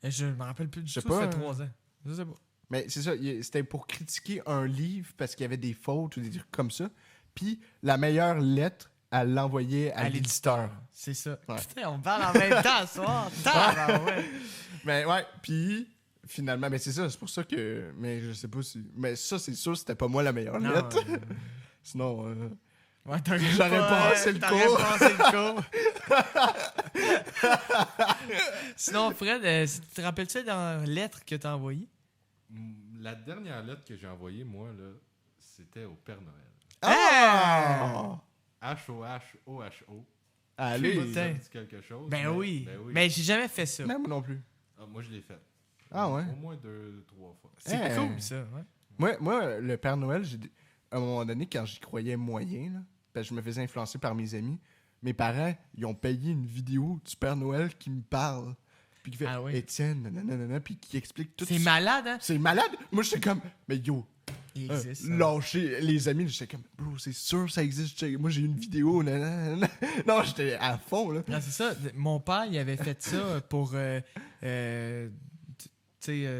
Speaker 1: Et je me rappelle plus du
Speaker 2: Je sais
Speaker 1: tout,
Speaker 2: pas,
Speaker 1: ça fait 3 ans. Je sais pas.
Speaker 2: Mais c'est ça, c'était pour critiquer un livre parce qu'il y avait des fautes ou des trucs comme ça. Puis, la meilleure lettre, elle l'envoyait à l'éditeur.
Speaker 1: C'est ça.
Speaker 2: Ouais.
Speaker 1: Putain, on parle en même temps ce soir. Ouais.
Speaker 2: Mais ouais, puis finalement, mais c'est ça, c'est pour ça que... Mais je sais pas si... Mais ça, c'est sûr, c'était pas moi la meilleure
Speaker 1: Non,
Speaker 2: lettre. Sinon,
Speaker 1: ouais,
Speaker 2: j'aurais passé le cours.
Speaker 1: passé le cours. Sinon, Fred, tu te rappelles-tu dans la lettre que t'as envoyée?
Speaker 3: La dernière lettre que j'ai envoyée, moi, là, c'était au Père Noël.
Speaker 2: Ah!
Speaker 3: H-O-H-O-H-O.
Speaker 2: Allez!
Speaker 1: Putain.
Speaker 3: Ça me dit quelque chose.
Speaker 1: Ben
Speaker 3: mais-
Speaker 1: oui.
Speaker 3: ben oui.
Speaker 1: Mais j'ai jamais fait ça.
Speaker 2: Non, moi non plus.
Speaker 3: Ah, moi, je l'ai fait.
Speaker 2: Ah ouais?
Speaker 3: Au moins 2-3 fois.
Speaker 1: C'est cool, ça. Ouais.
Speaker 2: Moi, le Père Noël, à un moment donné, quand j'y croyais moyen, là, parce que je me faisais influencer par mes amis, mes parents, ils ont payé une vidéo du Père Noël qui me parle. Puis qui fait
Speaker 1: Ah oui.
Speaker 2: Étienne, nanana, puis qui explique tout
Speaker 1: C'est
Speaker 2: ça.
Speaker 1: malade, hein?
Speaker 2: C'est malade! Moi, j'étais comme, mais yo,
Speaker 1: Il existe. ça.
Speaker 2: lâcher les amis, j'étais comme, bro, c'est sûr, ça existe. Moi, j'ai une vidéo, nanana. Non, j'étais à fond, là.
Speaker 1: Non, c'est ça. Mon père, il avait fait ça pour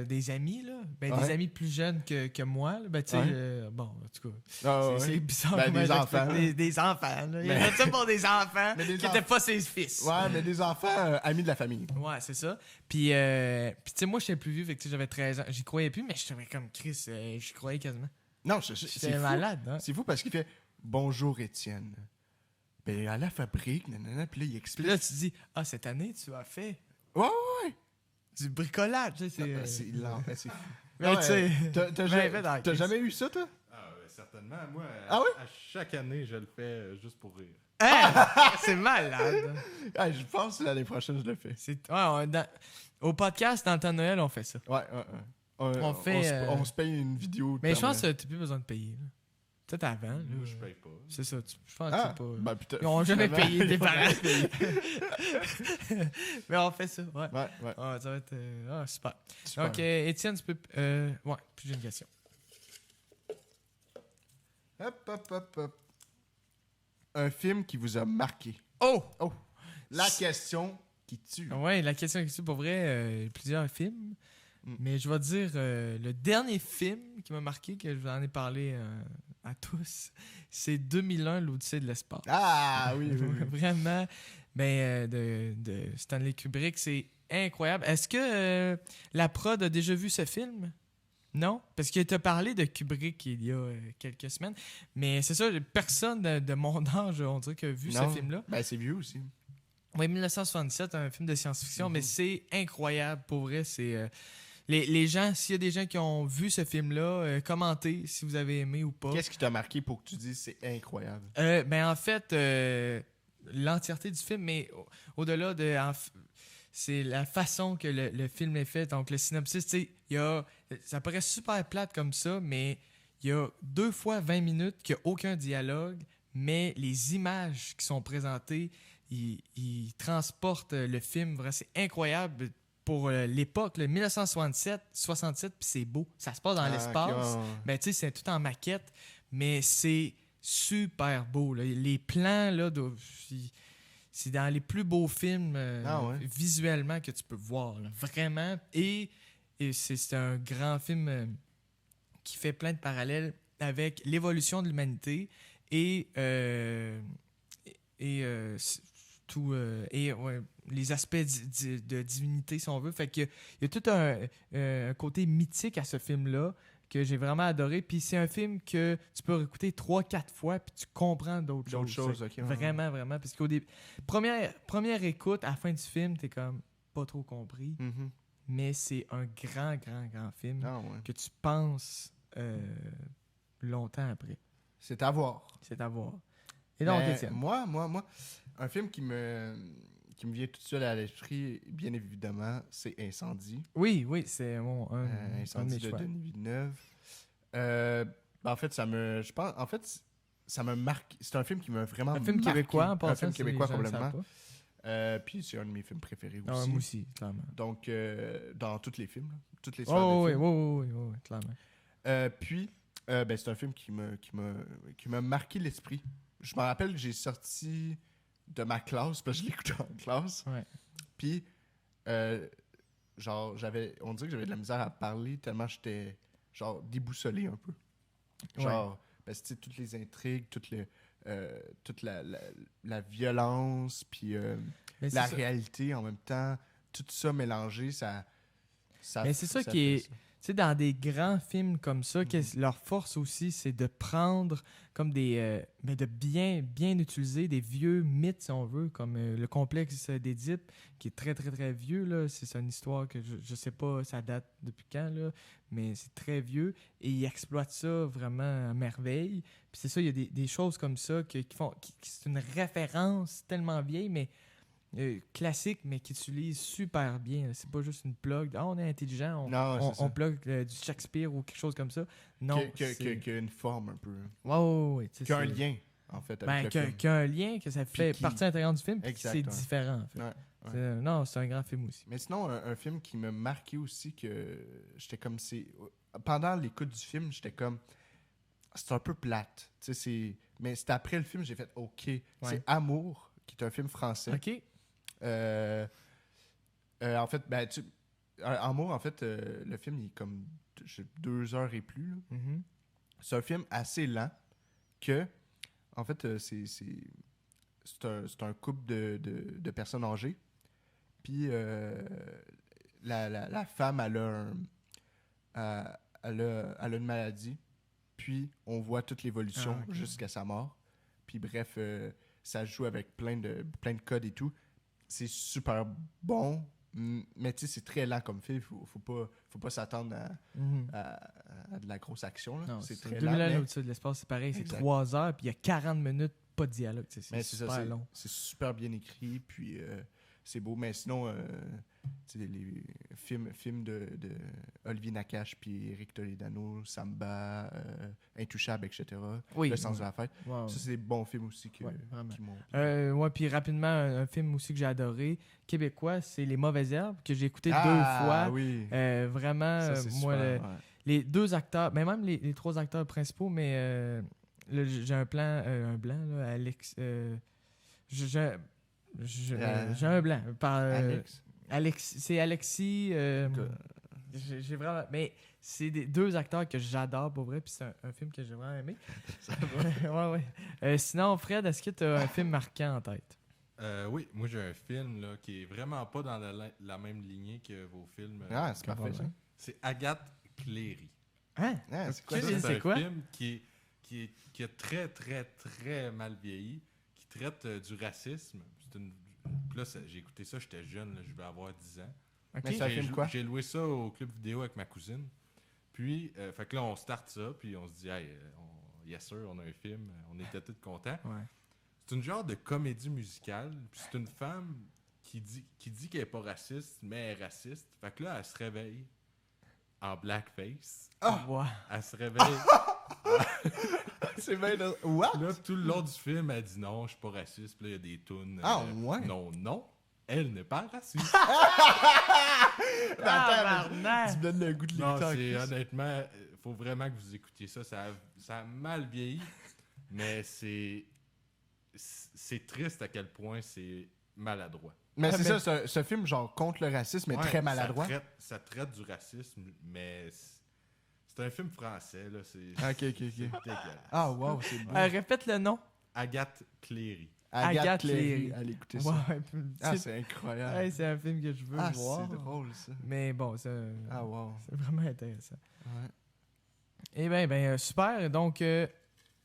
Speaker 1: des amis, là. Ben, des
Speaker 2: Ouais.
Speaker 1: amis plus jeunes que moi. Là. Ben, tu sais,
Speaker 2: Ouais.
Speaker 1: bon, en tout cas,
Speaker 2: Ah, ouais.
Speaker 1: c'est bizarre.
Speaker 2: Ben,
Speaker 1: comment
Speaker 2: des
Speaker 1: j'explique.
Speaker 2: enfants.
Speaker 1: Des enfants, là. Il
Speaker 2: Mais-
Speaker 1: a fait ça pour des enfants
Speaker 2: Mais des
Speaker 1: qui n'étaient
Speaker 2: enfants.
Speaker 1: pas ses fils.
Speaker 2: Ouais, mais des enfants amis de la famille.
Speaker 1: Ouais, c'est ça. Puis tu sais, moi, j'étais plus vieux, fait que tu sais, j'avais 13 ans. J'y croyais plus, mais j'étais comme Chris, j'y croyais quasiment.
Speaker 2: Non, c'est
Speaker 1: J'étais
Speaker 2: fou.
Speaker 1: malade, hein.
Speaker 2: C'est fou parce qu'il fait Bonjour Étienne. Ben, à la fabrique, nanana, puis là, il
Speaker 1: Puis
Speaker 2: explique.
Speaker 1: là, tu dis, ah, cette année, tu as fait
Speaker 2: Ouais, ouais,
Speaker 1: du bricolage. Tu sais,
Speaker 2: ouais. C'est lent, c'est fou.
Speaker 1: Mais tu sais,
Speaker 2: T'as
Speaker 1: ben,
Speaker 2: jamais,
Speaker 1: fait dans la
Speaker 2: t'as
Speaker 1: crise.
Speaker 2: jamais eu ça, toi?
Speaker 3: Ah, certainement. Moi,
Speaker 2: Ah oui?
Speaker 3: à chaque année, je le fais juste pour rire.
Speaker 1: Hein? C'est malade.
Speaker 2: Ah, je pense que l'année prochaine, je le fais.
Speaker 1: Au podcast, dans le temps de Noël, on fait ça.
Speaker 2: Ouais, ouais, ouais.
Speaker 1: On fait,
Speaker 2: On se paye une vidéo. de
Speaker 1: Mais je
Speaker 2: Père
Speaker 1: pense que
Speaker 2: Noël.
Speaker 1: tu n'as plus besoin de payer. là. Peut-être avant. là.
Speaker 3: Moi, je paye pas.
Speaker 1: C'est ça. Je pense que
Speaker 2: Ah,
Speaker 1: c'est pas.
Speaker 2: ben putain.
Speaker 1: Ils n'ont jamais
Speaker 2: finalement,
Speaker 1: payé tes
Speaker 2: ils ont
Speaker 1: parents.
Speaker 2: jamais payé.
Speaker 1: Mais on fait ça. Ouais.
Speaker 2: Ouais, ouais.
Speaker 1: Ah, ça va être. Super.
Speaker 2: Super.
Speaker 1: Donc, Étienne, tu peux. Ouais, puis j'ai une question.
Speaker 2: Hop, hop, hop, hop. un film qui vous a marqué.
Speaker 1: Oh!
Speaker 2: Oh! La question qui tue.
Speaker 1: Ouais, la question est pour vrai, plusieurs films. Mais je vais dire le dernier film qui m'a marqué, que je vous en ai parlé à tous, c'est 2001, l'Odyssée de l'espace.
Speaker 2: Ah oui, oui, oui.
Speaker 1: Vraiment, de Stanley Kubrick, c'est incroyable. Est-ce que la prod a déjà vu ce film? Non? Parce qu'il t'a parlé de Kubrick il y a quelques semaines. Mais c'est ça, personne de mon âge, on dirait, qui a vu ce
Speaker 2: Non.
Speaker 1: film-là.
Speaker 2: Ben, c'est vieux aussi.
Speaker 1: Oui, 1977, un film de science-fiction, mais c'est incroyable, pour vrai. C'est les gens, s'il y a des gens qui ont vu ce film-là, commentez si vous avez aimé ou pas.
Speaker 2: Qu'est-ce qui t'a marqué pour que tu dises c'est incroyable?
Speaker 1: Ben en fait, l'entièreté du film, mais au-delà de... c'est la façon que le film est fait. Donc, le synopsis, tu sais, ça paraît super plate comme ça, mais il y a 2 fois 20 minutes qu'il n'y a aucun dialogue, mais les images qui sont présentées, ils transportent le film. C'est incroyable pour l'époque, le 1967, puis c'est beau. Ça se passe dans l'espace.
Speaker 2: Okay.
Speaker 1: Ben, tu sais, c'est tout en maquette, mais c'est super beau. Là. Les plans, là, c'est dans les plus beaux films visuellement que tu peux voir. Là. Vraiment. Et c'est un grand film qui fait plein de parallèles avec l'évolution de l'humanité et les aspects de divinité, si on veut. Fait que il y a tout un côté mythique à ce film-là que j'ai vraiment adoré. Puis c'est un film que tu peux écouter 3-4 fois puis tu comprends d'autres choses.
Speaker 2: Okay,
Speaker 1: vraiment, vraiment. Parce qu'au début, première écoute, à la fin du film, t'es comme pas trop compris.
Speaker 2: Mm-hmm.
Speaker 1: Mais c'est un grand film que tu penses longtemps après.
Speaker 2: C'est à voir.
Speaker 1: C'est à voir. Et donc, Étienne?
Speaker 2: Moi, un film qui me vient tout seul à l'esprit, bien évidemment, c'est Incendie.
Speaker 1: Oui, c'est
Speaker 2: Incendie de Denis Villeneuve. En fait, ça me marque. C'est un film qui m'a vraiment marqué.
Speaker 1: Un film québécois, en passant.
Speaker 2: Un film québécois, complètement. Puis c'est un de mes films préférés aussi.
Speaker 1: Moi aussi, clairement.
Speaker 2: Donc, dans tous les films, toutes les
Speaker 1: soirées de films. Oui, clairement.
Speaker 2: Puis, c'est un film qui m'a marqué l'esprit. Je me rappelle que j'ai sorti de ma classe, parce que je l'écoutais en classe.
Speaker 1: Ouais.
Speaker 2: Puis, on dirait que j'avais de la misère à parler tellement j'étais, déboussolé un peu. Parce que, toutes les intrigues, toute la violence, puis la réalité en même temps, tout ça mélangé, ça
Speaker 1: mais c'est ça qui est... Tu sais, dans des grands films comme ça, leur force aussi, c'est de prendre comme de bien utiliser des vieux mythes, si on veut, comme le complexe d'Édipe, qui est très, très, très vieux. Là. C'est une histoire que je sais pas, ça date depuis quand, là, mais c'est très vieux. Et ils exploitent ça vraiment à merveille. Puis c'est ça, il y a des choses comme ça qui font... c'est une référence tellement vieille, mais... classique, mais qui utilise super bien. C'est pas juste une plug. On est intelligent, on plug du Shakespeare ou quelque chose comme ça. Non.
Speaker 2: Qui a une forme un peu.
Speaker 1: Ouais.
Speaker 2: Qui a un lien, en fait, avec le film.
Speaker 1: Qui a un lien, que ça fait partie intégrante du film, puis c'est différent, en fait.
Speaker 2: Ouais.
Speaker 1: C'est un grand film aussi.
Speaker 2: Mais sinon, un film qui m'a marqué aussi, que j'étais comme... Pendant l'écoute du film, j'étais comme... C'est un peu plate. Mais c'était après le film, j'ai fait OK. Ouais. C'est Amour, qui est un film français.
Speaker 1: OK.
Speaker 2: En fait, Amour, en fait, le film, il est comme 2 heures et plus.
Speaker 1: Mm-hmm.
Speaker 2: C'est un film assez lent que, en fait, c'est un couple de personnes âgées. Puis la femme, elle a une maladie. Puis on voit toute l'évolution jusqu'à sa mort. Puis bref, ça joue avec plein de codes et tout. C'est super bon, mais tu sais, c'est très lent comme film. Faut pas s'attendre à de la grosse action. Là.
Speaker 1: Non,
Speaker 2: c'est très
Speaker 1: 2000
Speaker 2: lent.
Speaker 1: Au-dessus de l'espace, c'est pareil. C'est 3 heures, puis il y a 40 minutes, pas de dialogue. C'est super long.
Speaker 2: C'est super bien écrit, puis c'est beau. Mais sinon, les films de Olivier Nakache, puis Éric Toledano, Samba, Intouchable, etc.
Speaker 1: Oui,
Speaker 2: Le sens de la fête.
Speaker 1: Wow.
Speaker 2: Ça, c'est des bons films aussi qui
Speaker 1: m'ont... puis rapidement, un film aussi que j'ai adoré, québécois, c'est Les Mauvaises Herbes, que j'ai écouté 2 fois.
Speaker 2: Oui.
Speaker 1: Vraiment,
Speaker 2: ça,
Speaker 1: moi, les 2 acteurs, mais même les 3 acteurs principaux, mais Là, j'ai un plan, un blanc, là, Alex. J'ai un blanc. C'est Alexis. J'ai vraiment. Mais c'est deux acteurs que j'adore pour vrai, puis c'est un film que j'ai vraiment aimé. Ouais. Sinon, Fred, est-ce que tu as un film marquant en tête?
Speaker 3: Oui, moi j'ai un film là, qui est vraiment pas dans la même lignée que vos films.
Speaker 2: C'est parfait, ça.
Speaker 3: C'est Agathe Cléry.
Speaker 1: Hein?
Speaker 2: C'est quoi ça?
Speaker 1: C'est quoi?
Speaker 3: Un film qui a très, très, très mal vieilli, qui traite du racisme. Puis là, j'ai écouté ça, j'étais jeune, là, je vais avoir 10 ans.
Speaker 1: Ok.
Speaker 2: Mais ça filme quoi?
Speaker 3: J'ai loué ça au club vidéo avec ma cousine. Puis, fait que là, on starte ça, puis on se dit, hey, yes sir, on a un film, on était tous contents.
Speaker 1: Ouais.
Speaker 3: C'est une genre de comédie musicale, puis c'est une femme qui dit qu'elle est pas raciste, mais elle est raciste. Fait que là, elle se réveille en blackface.
Speaker 1: Ouais.
Speaker 3: Elle se réveille.
Speaker 2: C'est bien... What?
Speaker 3: Là, tout le long du film, elle dit non, je suis pas raciste. Puis là, il y a des tunes.
Speaker 2: Ouais?
Speaker 3: Non, elle n'est pas raciste.
Speaker 1: Tabarnak!
Speaker 2: Tu me donnes le goût de
Speaker 3: Non,
Speaker 2: l'écouter.
Speaker 3: honnêtement, faut vraiment que vous écoutiez ça. Ça a mal vieilli, mais c'est triste à quel point c'est maladroit.
Speaker 2: Mais c'est ça, ce film, genre, contre le racisme, mais
Speaker 3: Ouais,
Speaker 2: très maladroit.
Speaker 3: Ça traite du racisme, mais c'est un film français, là. C'est
Speaker 2: Ok.
Speaker 3: dégueulasse.
Speaker 2: Ah, wow, c'est beau.
Speaker 1: Répète le nom.
Speaker 3: Agathe Cléry.
Speaker 2: Agathe
Speaker 1: Cléry.
Speaker 2: Cléry. Allez écouter ça.
Speaker 1: Ouais,
Speaker 2: C'est incroyable.
Speaker 1: hey, c'est un film que je veux voir.
Speaker 2: C'est drôle, ça.
Speaker 1: Mais bon, c'est
Speaker 2: Wow.
Speaker 1: vraiment intéressant.
Speaker 2: Ouais.
Speaker 1: Eh bien, super. Donc,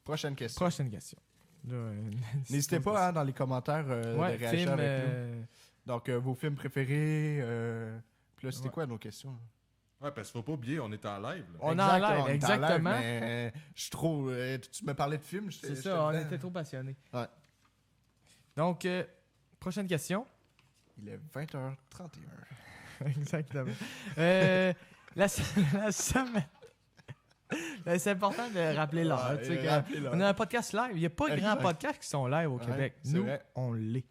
Speaker 2: Prochaine question.
Speaker 1: prochaine question. Là,
Speaker 2: N'hésitez pas dans les commentaires de réagir
Speaker 1: film,
Speaker 2: avec nous. Donc, vos films préférés. Puis là, c'était quoi nos questions? Là?
Speaker 3: Ouais, parce qu'il faut pas oublier, on est en live. Là.
Speaker 1: On est en live,
Speaker 2: on est en
Speaker 1: exactement.
Speaker 2: mais je suis trop... tu me parlais de films.
Speaker 1: C'est ça, on était trop passionnés.
Speaker 2: Ouais.
Speaker 1: Donc, prochaine question.
Speaker 2: Il est 20h31.
Speaker 1: Exactement. La semaine... c'est important de rappeler l'heure. Tu sais,
Speaker 2: rappeler l'heure.
Speaker 1: on a un podcast live. Il n'y a pas
Speaker 2: Exact.
Speaker 1: grand podcast qui sont live au Québec.
Speaker 2: c'est
Speaker 1: Nous,
Speaker 2: vrai.
Speaker 1: on l'est.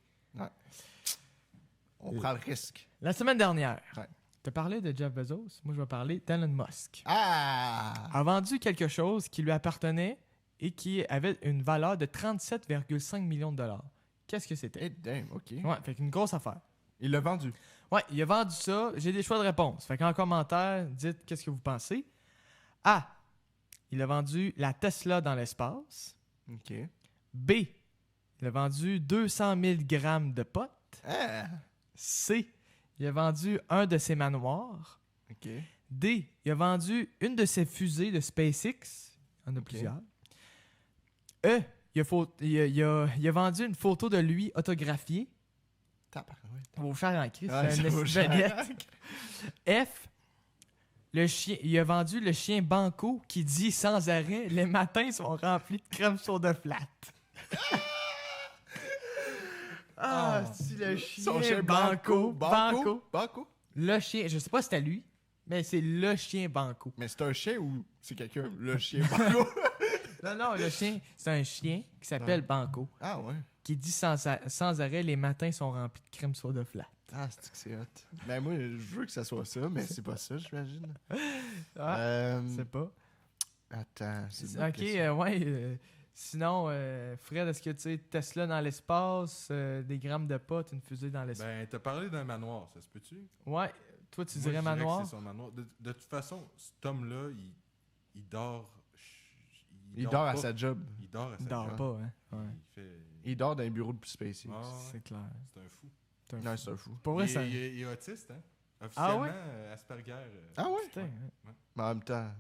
Speaker 2: On prend le risque.
Speaker 1: La semaine dernière,
Speaker 2: Ouais.
Speaker 1: tu as parlé de Jeff Bezos. Moi, je vais parler d'Elon Musk.
Speaker 2: Ah!
Speaker 1: A vendu quelque chose qui lui appartenait et qui avait une valeur de 37,5 millions de dollars. Qu'est-ce que c'était?
Speaker 2: Eh, damn, OK.
Speaker 1: Ouais, fait qu'une grosse affaire.
Speaker 2: Il l'a vendu.
Speaker 1: Ouais, il a vendu ça. J'ai des choix de réponse. Fait qu'en commentaire, dites qu'est-ce que vous pensez. A. Il a vendu la Tesla dans l'espace.
Speaker 2: OK.
Speaker 1: B. Il a vendu 200 000 grammes de pot.
Speaker 2: Ah!
Speaker 1: C. Il a vendu un de ses manoirs.
Speaker 2: OK.
Speaker 1: D. Il a vendu une de ses fusées de SpaceX. Il y en a plusieurs. E. Il a vendu une photo de lui autographiée.
Speaker 2: Tabarouette.
Speaker 1: Au cher en Christ.
Speaker 2: Ouais,
Speaker 1: c'est
Speaker 2: ça vaut
Speaker 1: un
Speaker 2: cher.
Speaker 1: vedette. F. Il a vendu le chien Banco qui dit sans arrêt les matins sont remplis de crème soda flat. C'est le chien,
Speaker 2: Son chien
Speaker 1: Banco.
Speaker 2: Banco?
Speaker 1: Le chien, je sais pas si c'était lui, mais c'est le chien Banco.
Speaker 2: Mais c'est un chien ou c'est quelqu'un? Le chien Banco?
Speaker 1: Non, le chien, c'est un chien qui s'appelle Banco,
Speaker 2: Ah ouais.
Speaker 1: qui dit sans arrêt les matins sont remplis de crème soda flat.
Speaker 2: Ah, c'est hot. Ben moi, je veux que ça soit ça, mais c'est pas ça, j'imagine.
Speaker 1: Je sais pas.
Speaker 2: Attends, c'est une autre
Speaker 1: Ok,
Speaker 2: question.
Speaker 1: sinon, Fred, est-ce que tu sais Tesla dans l'espace, des grammes de pot, une fusée dans l'espace?
Speaker 3: Ben, t'as parlé d'un manoir, ça se peut-tu?
Speaker 1: Ouais, toi tu
Speaker 3: Moi,
Speaker 1: dirais
Speaker 3: je
Speaker 1: manoir?
Speaker 3: que c'est son manoir. De toute façon, cet homme-là, il dort.
Speaker 2: Il dort à
Speaker 3: pas.
Speaker 2: sa job.
Speaker 3: Il dort à sa
Speaker 1: Il dort
Speaker 3: job.
Speaker 1: pas, hein? Ouais,
Speaker 3: Il fait.
Speaker 2: Il dort dans un bureau de SpaceX.
Speaker 3: Ah, ouais.
Speaker 1: c'est clair.
Speaker 3: C'est un fou.
Speaker 2: Non, c'est un fou.
Speaker 1: Pour vrai,
Speaker 3: il,
Speaker 1: ça.
Speaker 3: il est autiste, hein?
Speaker 1: Ah
Speaker 3: Officiellement,
Speaker 1: ouais?
Speaker 3: Asperger.
Speaker 2: Ah ouais?
Speaker 1: Putain, hein.
Speaker 2: Mais en même temps...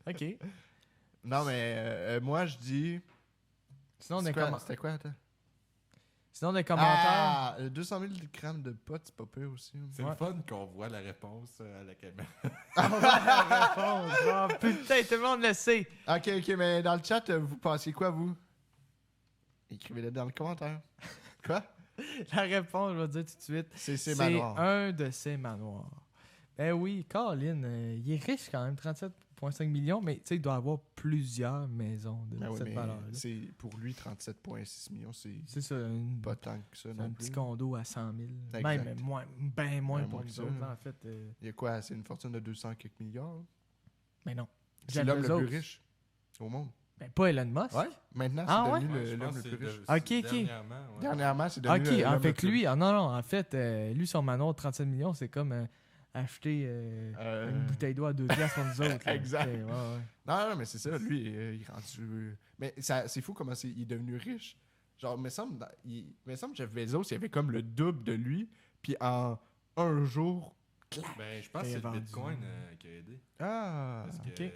Speaker 1: Ok.
Speaker 2: Non, mais moi, je dis...
Speaker 1: Sinon,
Speaker 2: C'était quoi, attends?
Speaker 1: Sinon, des commentaires.
Speaker 2: Ah! 200 000 grammes de pot, c'est pas pire aussi.
Speaker 3: C'est
Speaker 1: Ouais.
Speaker 3: le fun qu'on voit la réponse à la caméra.
Speaker 1: Oh, putain, tout le monde le sait.
Speaker 2: Ok, mais dans le chat, vous pensez quoi, vous? Écrivez-le dans le commentaire. Quoi?
Speaker 1: La réponse, je vais dire tout de suite.
Speaker 2: C'est manoir.
Speaker 1: un de ces manoirs. Ben oui, Colin, il est riche quand même, 37,5 millions, mais tu sais, il doit avoir plusieurs maisons de
Speaker 2: Ben oui,
Speaker 1: cette
Speaker 2: mais
Speaker 1: valeur-là.
Speaker 2: c'est pour lui 37,6 millions,
Speaker 1: C'est ça,
Speaker 2: pas tant que ça
Speaker 1: c'est
Speaker 2: non
Speaker 1: un
Speaker 2: plus.
Speaker 1: petit condo à 100 000.
Speaker 2: Exact.
Speaker 1: Même moins, ben moins
Speaker 2: Ben
Speaker 1: pour
Speaker 2: moins que
Speaker 1: nous
Speaker 2: ça.
Speaker 1: autres, en fait.
Speaker 2: Il y a quoi? C'est une fortune de 200 quelques milliards?
Speaker 1: Mais non.
Speaker 2: C'est
Speaker 1: Jeff
Speaker 2: l'homme le
Speaker 1: Bezos.
Speaker 2: plus riche au monde.
Speaker 1: Ben, pas Elon Musk.
Speaker 2: Ouais, maintenant,
Speaker 1: Ah
Speaker 2: c'est
Speaker 1: ouais?
Speaker 2: devenu
Speaker 3: Je
Speaker 2: l'homme
Speaker 3: pense
Speaker 2: le
Speaker 3: que
Speaker 2: plus riche.
Speaker 3: c'est
Speaker 1: Ok, ok.
Speaker 3: dernièrement. Ouais.
Speaker 2: Dernièrement, c'est devenu
Speaker 1: Ok,
Speaker 2: l'homme
Speaker 1: en
Speaker 2: le
Speaker 1: fait
Speaker 2: plus
Speaker 1: que lui,
Speaker 2: riche.
Speaker 1: ah, non, en fait, lui, son manoir de 37 millions, c'est comme acheter une bouteille d'eau à 2 piastres pour nous autres. là.
Speaker 2: Exact.
Speaker 1: Ouais, ouais.
Speaker 2: Non, mais c'est ça, lui, il est rendu... Mais c'est fou comment il est devenu riche. Genre, il me semble que Jeff Bezos, il avait comme le double de lui, puis en un jour...
Speaker 3: Ben, je pense que
Speaker 1: Il
Speaker 3: c'est
Speaker 1: a
Speaker 3: le
Speaker 1: vendu.
Speaker 3: Bitcoin qui a aidé.
Speaker 2: Ah!
Speaker 3: Parce que
Speaker 1: ok.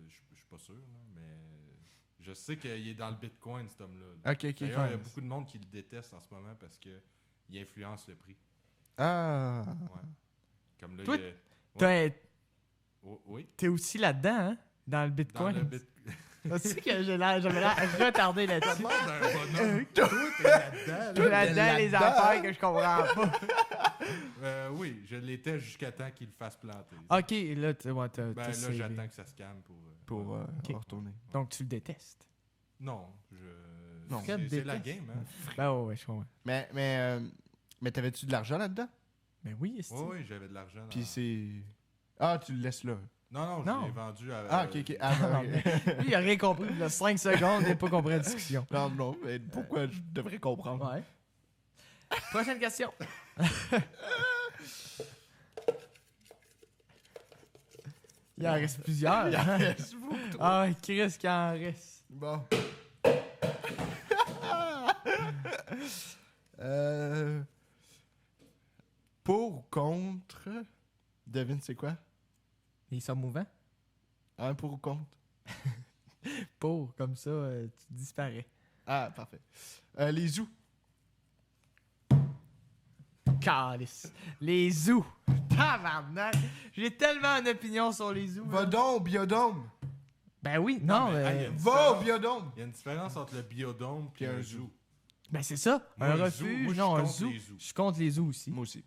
Speaker 3: je suis pas sûr, là, mais je sais qu'il est dans le Bitcoin, cet homme-là. Là.
Speaker 2: Ok, ok.
Speaker 3: D'ailleurs, il y a beaucoup de monde qui le déteste en ce moment parce qu'il influence le prix.
Speaker 2: Ah!
Speaker 3: Ouais. Comme là,
Speaker 1: Toi,
Speaker 3: il y a-
Speaker 1: T'es
Speaker 3: oui.
Speaker 1: t'es aussi là-dedans, hein? Dans le
Speaker 3: Dans
Speaker 1: Bitcoin.
Speaker 3: le Bitcoin.
Speaker 1: Tu sais que j'aimerais retardé là-dessus.
Speaker 3: Toi, t'es là-dedans.
Speaker 1: Tout là-dedans, les
Speaker 2: là-dedans.
Speaker 1: affaires que je comprends pas.
Speaker 3: Oui, je l'étais jusqu'à temps qu'il le fasse planter.
Speaker 1: Ok, là, t'as
Speaker 3: Ben là,
Speaker 1: sauvé.
Speaker 3: j'attends que ça se calme pour...
Speaker 2: Pour
Speaker 1: Ok.
Speaker 2: retourner.
Speaker 1: Donc, tu le détestes.
Speaker 3: Non,
Speaker 2: Non.
Speaker 3: c'est la
Speaker 1: Déteste.
Speaker 3: game, hein.
Speaker 1: Ben ouais, je comprends.
Speaker 2: Mais t'avais-tu de l'argent là-dedans?
Speaker 1: Ben oui, c'est
Speaker 3: Oui, j'avais de l'argent.
Speaker 2: Puis
Speaker 3: dans-
Speaker 2: c'est... Ah, tu le laisses là.
Speaker 3: Non,
Speaker 1: Non.
Speaker 3: je l'ai vendu à...
Speaker 2: Ah, ok. Ah, ben, ok.
Speaker 1: Lui, il a rien compris. Il a 5 secondes, il n'a pas compris la discussion.
Speaker 2: non, mais pourquoi je devrais comprendre?
Speaker 1: Ouais. Prochaine question. Il en reste plusieurs.
Speaker 2: Il en
Speaker 1: hein?
Speaker 2: reste beaucoup trop.
Speaker 1: Ah, Chris, qu'il en reste.
Speaker 2: Bon. Pour ou contre... Devine, c'est quoi?
Speaker 1: Ils sont mouvants.
Speaker 2: Un pour ou contre?
Speaker 1: Pour, comme ça, tu disparais.
Speaker 2: Ah, parfait. Les zoos.
Speaker 1: Calice. Les zoos. Tabarnak. J'ai tellement une opinion sur les zoos.
Speaker 2: Va
Speaker 1: là.
Speaker 2: donc au biodôme.
Speaker 1: Ben oui,
Speaker 3: Non,
Speaker 1: non.
Speaker 3: mais, il y a une
Speaker 2: Va au
Speaker 3: différence.
Speaker 2: biodôme.
Speaker 3: Il y a une différence entre le biodôme et un zoo.
Speaker 1: Ben c'est ça.
Speaker 3: Moi,
Speaker 1: Un
Speaker 3: un zoo,
Speaker 1: refuge,
Speaker 3: moi, je
Speaker 1: non,
Speaker 3: suis
Speaker 1: un
Speaker 3: contre
Speaker 1: zoo.
Speaker 3: les zoos.
Speaker 1: Je suis contre les zoos aussi.
Speaker 2: Moi aussi.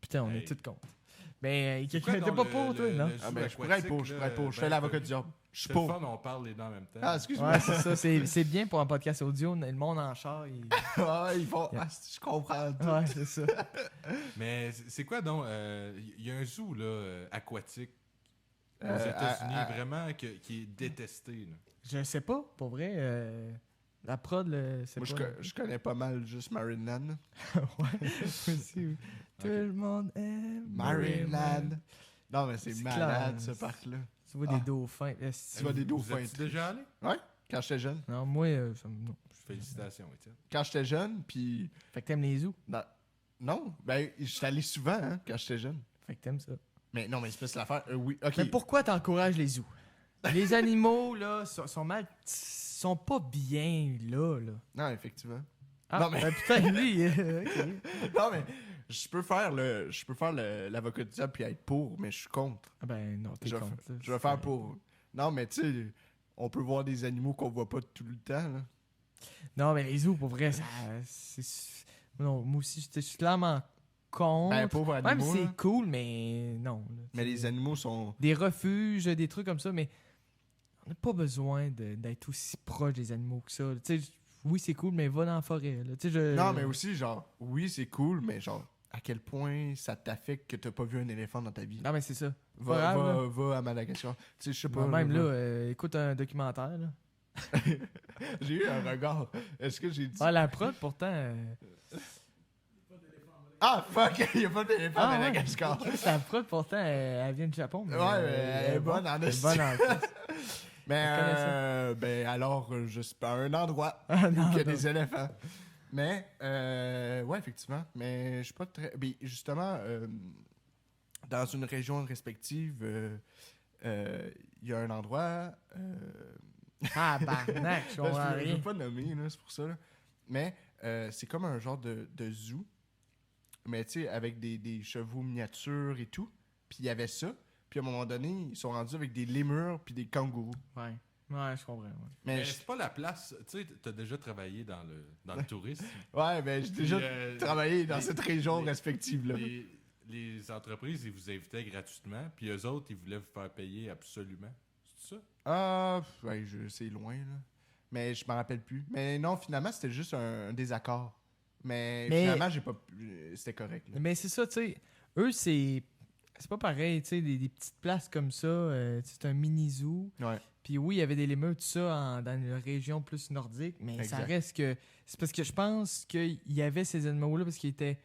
Speaker 1: Putain, on est
Speaker 3: Hey.
Speaker 1: tous contre. Ben,
Speaker 3: C'est
Speaker 1: quelqu'un
Speaker 3: quoi,
Speaker 1: t'es
Speaker 3: non,
Speaker 1: pas
Speaker 3: le-
Speaker 1: pour, toi,
Speaker 3: le-
Speaker 1: non?
Speaker 3: le zoo
Speaker 2: Ah, ben, je pourrais être pour, je pourrais être pour. Je fais l'avocat du diable. Je suis
Speaker 3: C'est
Speaker 2: pour.
Speaker 3: le fun, on parle les deux en même temps.
Speaker 2: Ah, excuse-moi.
Speaker 1: Ouais, c'est ça. C'est bien pour un podcast audio. Le monde en char, il...
Speaker 2: Ah, ils font...
Speaker 1: Yeah.
Speaker 2: Ah, je comprends tout.
Speaker 1: Ouais, c'est ça.
Speaker 3: Mais c'est quoi donc? Il y a un zoo là, aquatique aux
Speaker 2: Euh,
Speaker 3: États-Unis
Speaker 2: à-
Speaker 3: vraiment qui est détesté. Là.
Speaker 1: Je sais pas, pour vrai. La prod, c'est
Speaker 2: Moi,
Speaker 1: pas...
Speaker 2: je connais pas mal juste Marineland.
Speaker 1: Ouais, aussi, oui. Tout le monde aime
Speaker 2: Marineland. Non, mais c'est
Speaker 1: C'est
Speaker 2: malade,
Speaker 1: clair.
Speaker 2: ce parc-là.
Speaker 1: Tu vois
Speaker 2: Ah.
Speaker 1: des dauphins.
Speaker 2: Tu vois des
Speaker 3: Vous
Speaker 2: dauphins.
Speaker 3: êtes déjà allé?
Speaker 2: Quand j'étais jeune.
Speaker 1: Non, moi, non.
Speaker 3: Félicitations, Étienne.
Speaker 2: Quand j'étais jeune, puis...
Speaker 1: Fait que t'aimes les zoos.
Speaker 2: Non, ben, j'étais allé souvent, hein, quand j'étais jeune.
Speaker 1: Fait que t'aimes ça.
Speaker 2: Mais non, mais c'est pas ça l'affaire. Oui, ok.
Speaker 1: Mais pourquoi t'encourages les zoos? Les animaux, là, sont mal... sont pas bien, là.
Speaker 2: Non, effectivement.
Speaker 1: Ah,
Speaker 2: Non, mais-
Speaker 1: ben, putain, lui... ok.
Speaker 2: Non, mais je peux faire l'avocat du diable puis être pour, mais je suis contre.
Speaker 1: Ah ben non, t'es
Speaker 2: Je vais
Speaker 1: contre.
Speaker 2: fa- je vais faire pour. Non, mais tu sais, on peut voir des animaux qu'on voit pas tout le temps, là.
Speaker 1: Non, mais les zoos, pour vrai, ça... Non, moi aussi, je suis clairement contre.
Speaker 2: Ben, pauvres
Speaker 1: Même
Speaker 2: animaux,
Speaker 1: si
Speaker 2: là.
Speaker 1: c'est cool, mais non. là,
Speaker 2: Mais
Speaker 1: tu sais.
Speaker 2: les animaux sont...
Speaker 1: Des refuges, des trucs comme ça, mais on n'a pas besoin d'être aussi proche des animaux que ça. Tu sais, oui, c'est cool, mais va dans la forêt. Là. Tu sais,
Speaker 2: Non, mais aussi, genre, oui, c'est cool, mais genre, à quel point ça t'affecte que t'as pas vu un éléphant dans ta vie?
Speaker 1: Non, mais c'est ça.
Speaker 2: Va,
Speaker 1: pas grave, là.
Speaker 2: va à Madagascar. Tu sais, je sais pas.
Speaker 1: Même là,
Speaker 2: va.
Speaker 1: écoute un documentaire. Là.
Speaker 2: J'ai eu un regard. Est-ce que j'ai dit...
Speaker 1: Ah, la prod, pourtant...
Speaker 2: Ah, fuck! Il y a pas d'éléphant à
Speaker 1: ouais.
Speaker 2: Madagascar.
Speaker 1: La prod, pourtant, elle vient du Japon. Mais,
Speaker 2: Ouais, mais elle est bonne en
Speaker 1: Elle est
Speaker 2: esti.
Speaker 1: bonne en plus.
Speaker 2: Mais,
Speaker 1: Je connais ça.
Speaker 2: ben alors, je sais pas, un endroit
Speaker 1: Ah,
Speaker 2: où
Speaker 1: non,
Speaker 2: il y a
Speaker 1: non.
Speaker 2: des éléphants. Mais, ouais, effectivement. Mais je suis pas très... Ben, justement, dans une région respective, il y a un endroit...
Speaker 1: Ah, barnac, je
Speaker 2: je
Speaker 1: comprends
Speaker 2: veux
Speaker 1: rien.
Speaker 2: pas nommer, là, c'est pour ça. Là. Mais c'est comme un genre de zoo. Mais tu sais, avec des chevaux miniatures et tout. Puis il y avait ça. Puis à un moment donné, ils sont rendus avec des lémurs puis des kangourous.
Speaker 1: Ouais, ouais, je comprends. Ouais.
Speaker 2: Mais
Speaker 3: Mais c'est pas la place. Tu sais, t'as déjà travaillé dans le tourisme.
Speaker 2: ouais, ben j'ai déjà
Speaker 3: Puis,
Speaker 2: travaillé dans
Speaker 3: les-
Speaker 2: cette région
Speaker 3: les-
Speaker 2: respective-là.
Speaker 3: Les entreprises, ils vous invitaient gratuitement, puis eux autres, ils voulaient vous faire payer absolument. C'est ça?
Speaker 2: Ah, ouais, c'est loin, là. Mais je m'en rappelle plus. Mais non, finalement, c'était juste un désaccord. Mais
Speaker 1: Mais-
Speaker 2: finalement, j'ai pas... C'était correct, là.
Speaker 1: Mais c'est ça, tu sais. Eux, c'est. c'est pas pareil, tu sais, des petites places comme ça, c'est un mini-zoo.
Speaker 2: Ouais.
Speaker 1: Puis oui, il y avait des lémurs, tout ça, dans une région plus nordique, mais ça
Speaker 2: Exact.
Speaker 1: reste que... C'est parce que je pense qu'il y avait ces animaux-là parce qu'ils étaient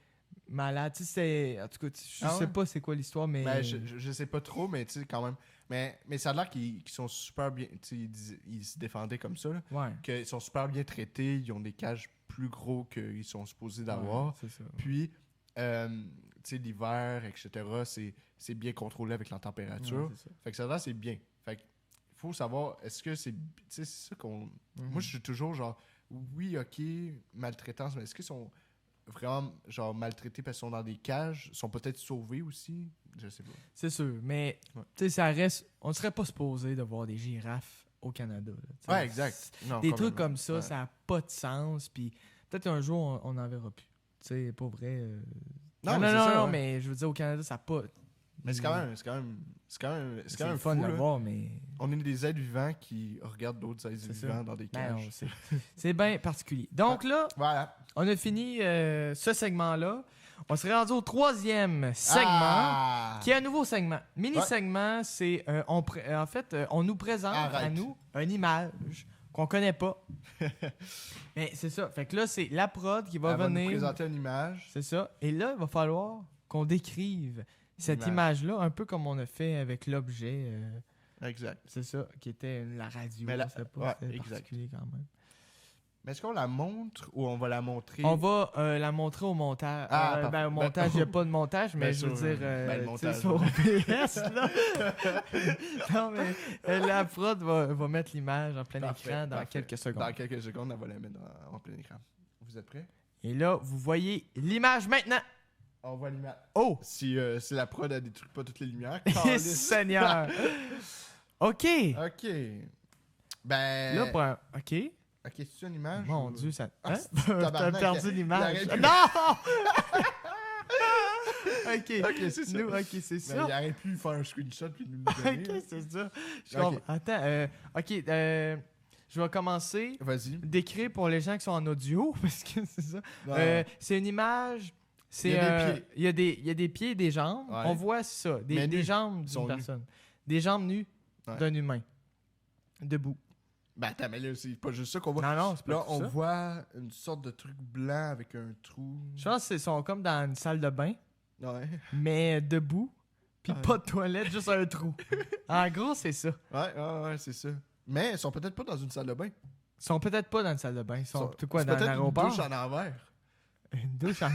Speaker 1: malades. Tu sais, en tout cas, je
Speaker 2: Ah
Speaker 1: sais
Speaker 2: ouais?
Speaker 1: pas c'est quoi l'histoire, mais...
Speaker 2: Ben, je sais pas trop, mais tu sais, quand même. Mais ça a l'air qu'ils sont super bien. Tu sais, ils se défendaient comme ça, là.
Speaker 1: Ouais.
Speaker 2: Qu'ils sont super bien traités. Ils ont des cages plus gros qu'ils sont supposés d'avoir.
Speaker 1: Ouais, c'est ça.
Speaker 2: Puis, tu sais, l'hiver, etc., c'est bien contrôlé avec la température.
Speaker 1: Ouais, c'est ça.
Speaker 2: Fait que ça là, c'est bien. Fait que faut savoir, est-ce que c'est. Tu sais, c'est ça qu'on. Moi, je suis toujours genre, oui, ok, maltraitance, mais est-ce qu'ils sont vraiment genre maltraités parce qu'ils sont dans des cages? Ils sont peut-être sauvés aussi? Je sais pas.
Speaker 1: C'est sûr, mais
Speaker 2: Ouais.
Speaker 1: tu sais, ça reste... On serait pas supposé de voir des girafes au Canada. Là, tu sais.
Speaker 2: Ouais, exact. Non,
Speaker 1: Des trucs
Speaker 2: complètement.
Speaker 1: comme ça,
Speaker 2: Ouais.
Speaker 1: ça n'a pas de sens, puis peut-être un jour, on n'en verra plus. Tu sais, pas vrai...
Speaker 2: Non,
Speaker 1: Non,
Speaker 2: mais
Speaker 1: non,
Speaker 2: c'est
Speaker 1: non,
Speaker 2: ça,
Speaker 1: non,
Speaker 2: ouais.
Speaker 1: mais je veux dire, au Canada, ça n'a pas...
Speaker 2: Mais c'est quand même
Speaker 1: le
Speaker 2: fou,
Speaker 1: fun de
Speaker 2: là.
Speaker 1: le voir, mais...
Speaker 2: On est des êtres vivants qui regardent d'autres êtres
Speaker 1: C'est
Speaker 2: vivants
Speaker 1: ça.
Speaker 2: dans des
Speaker 1: Ben,
Speaker 2: cages.
Speaker 1: c'est bien particulier. Donc là,
Speaker 2: Voilà.
Speaker 1: on a fini ce segment-là. On serait rendu au 3e segment,
Speaker 2: Ah!
Speaker 1: qui est un nouveau segment. Mini-segment, c'est... en fait, on nous présente à
Speaker 2: Arrête.
Speaker 1: nous une image qu'on connaît pas. Mais c'est ça. Fait que là, c'est la prod qui va
Speaker 2: Elle va nous
Speaker 1: venir...
Speaker 2: présenter une image.
Speaker 1: C'est ça. Et là, il va falloir qu'on décrive cette
Speaker 2: L'image.
Speaker 1: image-là, un peu comme on a fait avec l'objet.
Speaker 2: Exact.
Speaker 1: C'est ça, qui était la radio.
Speaker 2: Mais la-
Speaker 1: je sais pas,
Speaker 2: ouais,
Speaker 1: c'était
Speaker 2: exact.
Speaker 1: particulier quand même.
Speaker 2: Mais est-ce qu'on la montre ou on va la montrer?
Speaker 1: On va la montrer au montage.
Speaker 2: Ah, parfait.
Speaker 1: Ben, au montage, il n'y a pas de montage, mais
Speaker 2: Ben,
Speaker 1: je veux
Speaker 2: sur,
Speaker 1: dire,
Speaker 2: ben, le
Speaker 1: tu sais,
Speaker 2: montage,
Speaker 1: sur
Speaker 2: ouais.
Speaker 1: OBS, là. Non, mais la prod va mettre l'image en plein
Speaker 2: Parfait,
Speaker 1: écran dans
Speaker 2: parfait.
Speaker 1: quelques secondes.
Speaker 2: Dans quelques secondes, on va la mettre en plein écran. Vous êtes prêts?
Speaker 1: Et là, vous voyez l'image maintenant.
Speaker 2: On voit l'image.
Speaker 1: Oh!
Speaker 2: Si la prod a détruit pas toutes les lumières.
Speaker 1: Eh,
Speaker 2: calisse.
Speaker 1: Seigneur! OK.
Speaker 2: Ok. Ben.
Speaker 1: Là, pour un... OK.
Speaker 2: Ok, c'est une image?
Speaker 1: Mon
Speaker 2: ou-
Speaker 1: Dieu, ça...
Speaker 2: Ah,
Speaker 1: Hein?
Speaker 2: c'est-
Speaker 1: T'as
Speaker 2: tabarnak,
Speaker 1: perdu
Speaker 2: il
Speaker 1: l'image.
Speaker 2: arrête plus.
Speaker 1: Non! OK.
Speaker 2: Ok, c'est ça.
Speaker 1: Nous, OK, c'est
Speaker 2: Ben,
Speaker 1: ça.
Speaker 2: il aurait pu faire un screenshot puis nous le donner.
Speaker 1: OK, c'est ça. Je
Speaker 2: Ok.
Speaker 1: comprends. Attends, OK, je vais commencer.
Speaker 2: Vas-y.
Speaker 1: D'écrire pour les gens qui sont en audio, parce que c'est ça.
Speaker 2: Ouais.
Speaker 1: C'est une image... C'est,
Speaker 2: Il y a des pieds.
Speaker 1: Il y a des pieds et des jambes.
Speaker 2: Ouais.
Speaker 1: On voit ça.
Speaker 2: Mais
Speaker 1: Des
Speaker 2: nus.
Speaker 1: jambes
Speaker 2: Ils sont
Speaker 1: d'une
Speaker 2: nus.
Speaker 1: personne. Des jambes nues
Speaker 2: Ouais.
Speaker 1: d'un humain. Debout.
Speaker 2: Ben attends, mais là, c'est pas juste ça qu'on voit.
Speaker 1: Non, non, c'est pas
Speaker 2: Là,
Speaker 1: tout
Speaker 2: on
Speaker 1: ça.
Speaker 2: voit une sorte de truc blanc avec un trou.
Speaker 1: Je pense qu'ils sont comme dans une salle de bain,
Speaker 2: Ouais.
Speaker 1: mais debout, puis
Speaker 2: Ouais.
Speaker 1: pas de toilette, juste un trou. En gros, c'est ça.
Speaker 2: Ouais, c'est ça. Mais ils sont peut-être pas dans une salle de bain.
Speaker 1: Ils sont peut-être pas dans une salle de bain. Ils sont plutôt quoi,
Speaker 2: c'est
Speaker 1: dans
Speaker 2: peut-être
Speaker 1: l'aéroport?
Speaker 2: une douche en envers.
Speaker 1: Une douche en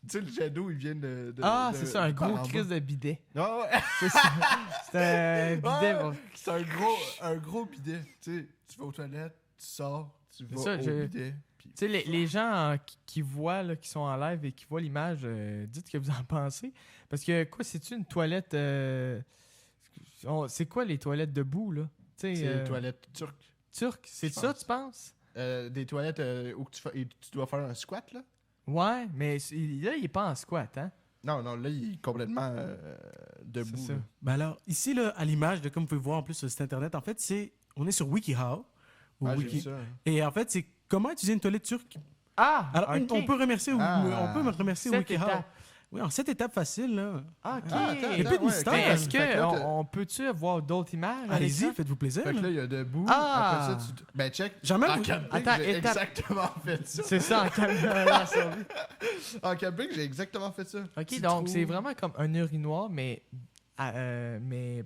Speaker 2: Tu sais, le jet d'eau, il vient de.
Speaker 1: Ah,
Speaker 2: de-
Speaker 1: c'est ça, un
Speaker 2: par
Speaker 1: gros
Speaker 2: en bas.
Speaker 1: crise de bidet.
Speaker 2: Ah ouais.
Speaker 1: C'est ça. C'est un bidet.
Speaker 2: Ouais,
Speaker 1: bon.
Speaker 2: c'est un gros bidet. Tu sais, tu vas aux toilettes, tu sors, tu vas
Speaker 1: ça,
Speaker 2: au
Speaker 1: je-
Speaker 2: bidet. Puis...
Speaker 1: Tu sais, les gens qui voient, là, qui sont en live et qui voient l'image, dites ce que vous en pensez. Parce que, quoi, c'est-tu une toilette... c'est quoi les toilettes debout, là? Tu sais,
Speaker 2: C'est les toilettes turques.
Speaker 1: turques, c'est
Speaker 2: je
Speaker 1: ça,
Speaker 2: pense.
Speaker 1: tu penses?
Speaker 2: Des toilettes où tu dois faire un squat, là?
Speaker 1: Ouais, mais là, il est pas en squat, hein?
Speaker 2: Non, là, il est complètement debout.
Speaker 1: C'est ça.
Speaker 2: là.
Speaker 4: Ben alors, ici, là, à l'image, de comme vous pouvez voir en plus sur le site internet, en fait, on est sur WikiHow. ou
Speaker 2: Ah, j'ai
Speaker 4: Wiki.
Speaker 2: vu ça.
Speaker 4: Et en fait, c'est comment utiliser une toilette turque.
Speaker 1: Ah!
Speaker 4: Alors,
Speaker 1: ok.
Speaker 4: on peut remercier,
Speaker 2: Ah.
Speaker 4: on peut me remercier
Speaker 1: 7
Speaker 4: WikiHow.
Speaker 1: étapes.
Speaker 4: Oui, en 7 étapes faciles, là.
Speaker 1: Ah, ok.
Speaker 2: Ah, attends,
Speaker 4: Il y a plus de
Speaker 2: ouais,
Speaker 4: mystère.
Speaker 2: ok.
Speaker 1: Mais est-ce
Speaker 2: Fait que là,
Speaker 1: qu'on peut-tu avoir d'autres images?
Speaker 4: Allez-y,
Speaker 1: Alexandre?
Speaker 4: faites-vous plaisir.
Speaker 2: Fait que
Speaker 4: là.
Speaker 2: là, il y a debout.
Speaker 1: Ah!
Speaker 2: Après ça, tu... Ben, check.
Speaker 4: Jamais
Speaker 2: En
Speaker 4: vous-
Speaker 2: camping,
Speaker 1: Attends,
Speaker 2: j'ai
Speaker 1: étape.
Speaker 2: exactement fait ça.
Speaker 1: C'est ça, en caméra survie.
Speaker 2: En camping, j'ai exactement fait ça.
Speaker 1: Ok,
Speaker 2: Petit
Speaker 1: donc
Speaker 2: trou.
Speaker 1: c'est vraiment comme un urinoir, mais
Speaker 2: Ben,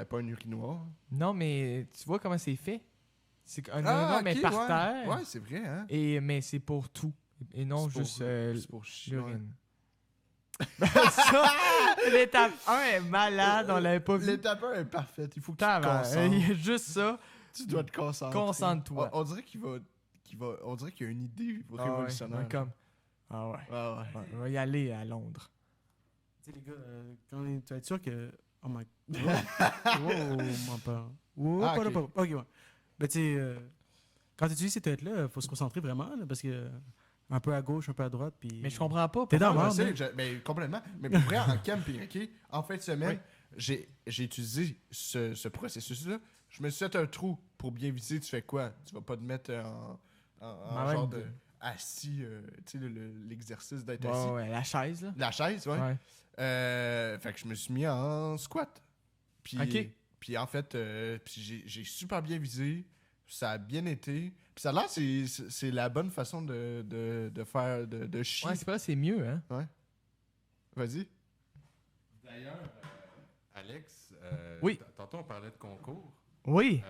Speaker 2: pas un urinoir.
Speaker 1: non, mais tu vois comment c'est fait? C'est un
Speaker 2: Ah,
Speaker 1: urinoir, mais
Speaker 2: ok,
Speaker 1: par
Speaker 2: ouais.
Speaker 1: terre.
Speaker 2: Ouais, c'est vrai, hein.
Speaker 1: Mais c'est pour tout. Et non
Speaker 2: C'est pour-
Speaker 1: juste
Speaker 2: c'est pour chier. ouais.
Speaker 1: l'urine. Ça, l'étape 1 est malade, on l'avait pas vu.
Speaker 2: L'étape 1 est parfaite. Il faut que tu te
Speaker 1: Tabarnak, il y
Speaker 2: concentres.
Speaker 1: a juste ça.
Speaker 2: Tu dois te concentrer.
Speaker 1: Concentre-toi.
Speaker 2: On dirait qu'il va... On dirait qu'il y a une idée
Speaker 1: Ah ouais,
Speaker 2: révolutionnaire.
Speaker 1: ouais, comme. Ah ouais.
Speaker 2: Ah ouais.
Speaker 1: Ouais, on va y aller à Londres.
Speaker 4: Tu sais, les gars, quand tu vas être sûr que. Oh my. Wow, mon père. Wow,
Speaker 2: Ah,
Speaker 4: pas
Speaker 2: ok.
Speaker 4: là, pas- ok, ouais. Ben, tu sais, quand tu utilises ces toilettes-là, il faut se concentrer vraiment, là, parce que. Un peu à gauche, un peu à droite, puis.
Speaker 1: Mais je comprends pas.
Speaker 4: T'es dans
Speaker 1: pourquoi-
Speaker 4: la
Speaker 2: Je
Speaker 4: merde,
Speaker 2: sais,
Speaker 4: là.
Speaker 2: ben, complètement. Mais pour vrai, en camping, OK? En fin de semaine, j'ai utilisé ce processus-là. Je me suis fait un trou pour bien viser. Tu fais quoi? Tu vas pas te mettre en
Speaker 1: Ben ouais,
Speaker 2: genre de... assis, tu sais, l'exercice d'être
Speaker 1: Ouais,
Speaker 2: assis.
Speaker 1: ouais, la chaise, là.
Speaker 2: La chaise, ouais.
Speaker 1: Ouais.
Speaker 2: Fait que je me suis mis en squat. Puis,
Speaker 1: Ok.
Speaker 2: puis en fait, puis j'ai super bien visé. Ça a bien été. Puis ça a l'air, c'est la bonne façon de faire, de chier.
Speaker 1: Ouais, c'est pas, c'est mieux, hein.
Speaker 2: Ouais. Vas-y.
Speaker 3: D'ailleurs, Alex,
Speaker 1: Oui.
Speaker 3: Tantôt on parlait de concours.
Speaker 1: Oui.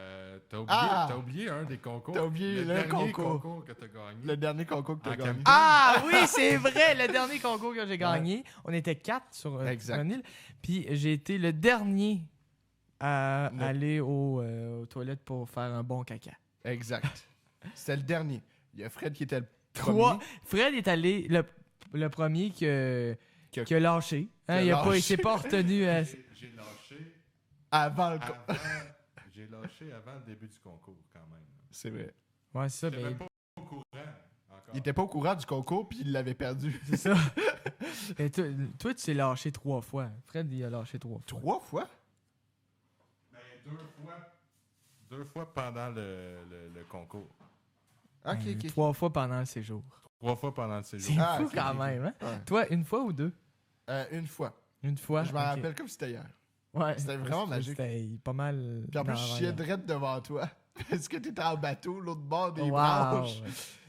Speaker 3: T'as oublié un des concours.
Speaker 2: T'as oublié le
Speaker 3: dernier
Speaker 2: concours.
Speaker 3: Que t'as gagné.
Speaker 2: Le dernier concours que tu as
Speaker 3: En
Speaker 2: gagné.
Speaker 3: camping.
Speaker 1: Ah oui, c'est vrai, le dernier concours que j'ai gagné. On était 4 sur
Speaker 2: Exact.
Speaker 1: une île. Puis j'ai été le dernier à
Speaker 2: Ne-
Speaker 1: aller aux toilettes pour faire un bon caca.
Speaker 2: Exact. C'était le dernier. Il y a Fred qui était le
Speaker 1: Trois.
Speaker 2: premier.
Speaker 1: Fred est allé le premier qui a lâché. Hein,
Speaker 2: Qui a
Speaker 1: il
Speaker 2: lâché.
Speaker 1: s'est pas retenu à...
Speaker 3: J'ai lâché
Speaker 2: Avant le
Speaker 3: j'ai lâché avant le début du concours, quand même.
Speaker 2: C'est vrai.
Speaker 1: Ouais, c'est ça.
Speaker 3: J'étais
Speaker 1: Mais...
Speaker 3: même pas au courant encore.
Speaker 2: Il était pas au courant du concours, puis il l'avait perdu.
Speaker 1: C'est ça. Mais toi, tu t'es lâché 3 fois. Fred, il a lâché 3 fois.
Speaker 2: 3 fois?
Speaker 3: Ben, deux fois pendant le concours.
Speaker 2: Ok, ok.
Speaker 1: 3 fois pendant le séjour.
Speaker 3: 3 fois pendant le séjour.
Speaker 1: C'est
Speaker 2: Ah,
Speaker 1: fou
Speaker 2: ok,
Speaker 1: quand
Speaker 2: ok,
Speaker 1: même, hein?
Speaker 2: Ouais.
Speaker 1: Toi, une fois ou 2?
Speaker 2: Une fois.
Speaker 1: Une fois.
Speaker 2: Je m'en
Speaker 1: Ok.
Speaker 2: rappelle comme si c'était hier.
Speaker 1: Ouais.
Speaker 2: C'était vraiment magique.
Speaker 1: C'était pas mal.
Speaker 2: Puis en plus, je
Speaker 1: dans
Speaker 2: chiais
Speaker 1: la-
Speaker 2: direct devant toi. Parce que t'étais en bateau, l'autre bord des
Speaker 1: Wow.
Speaker 2: branches.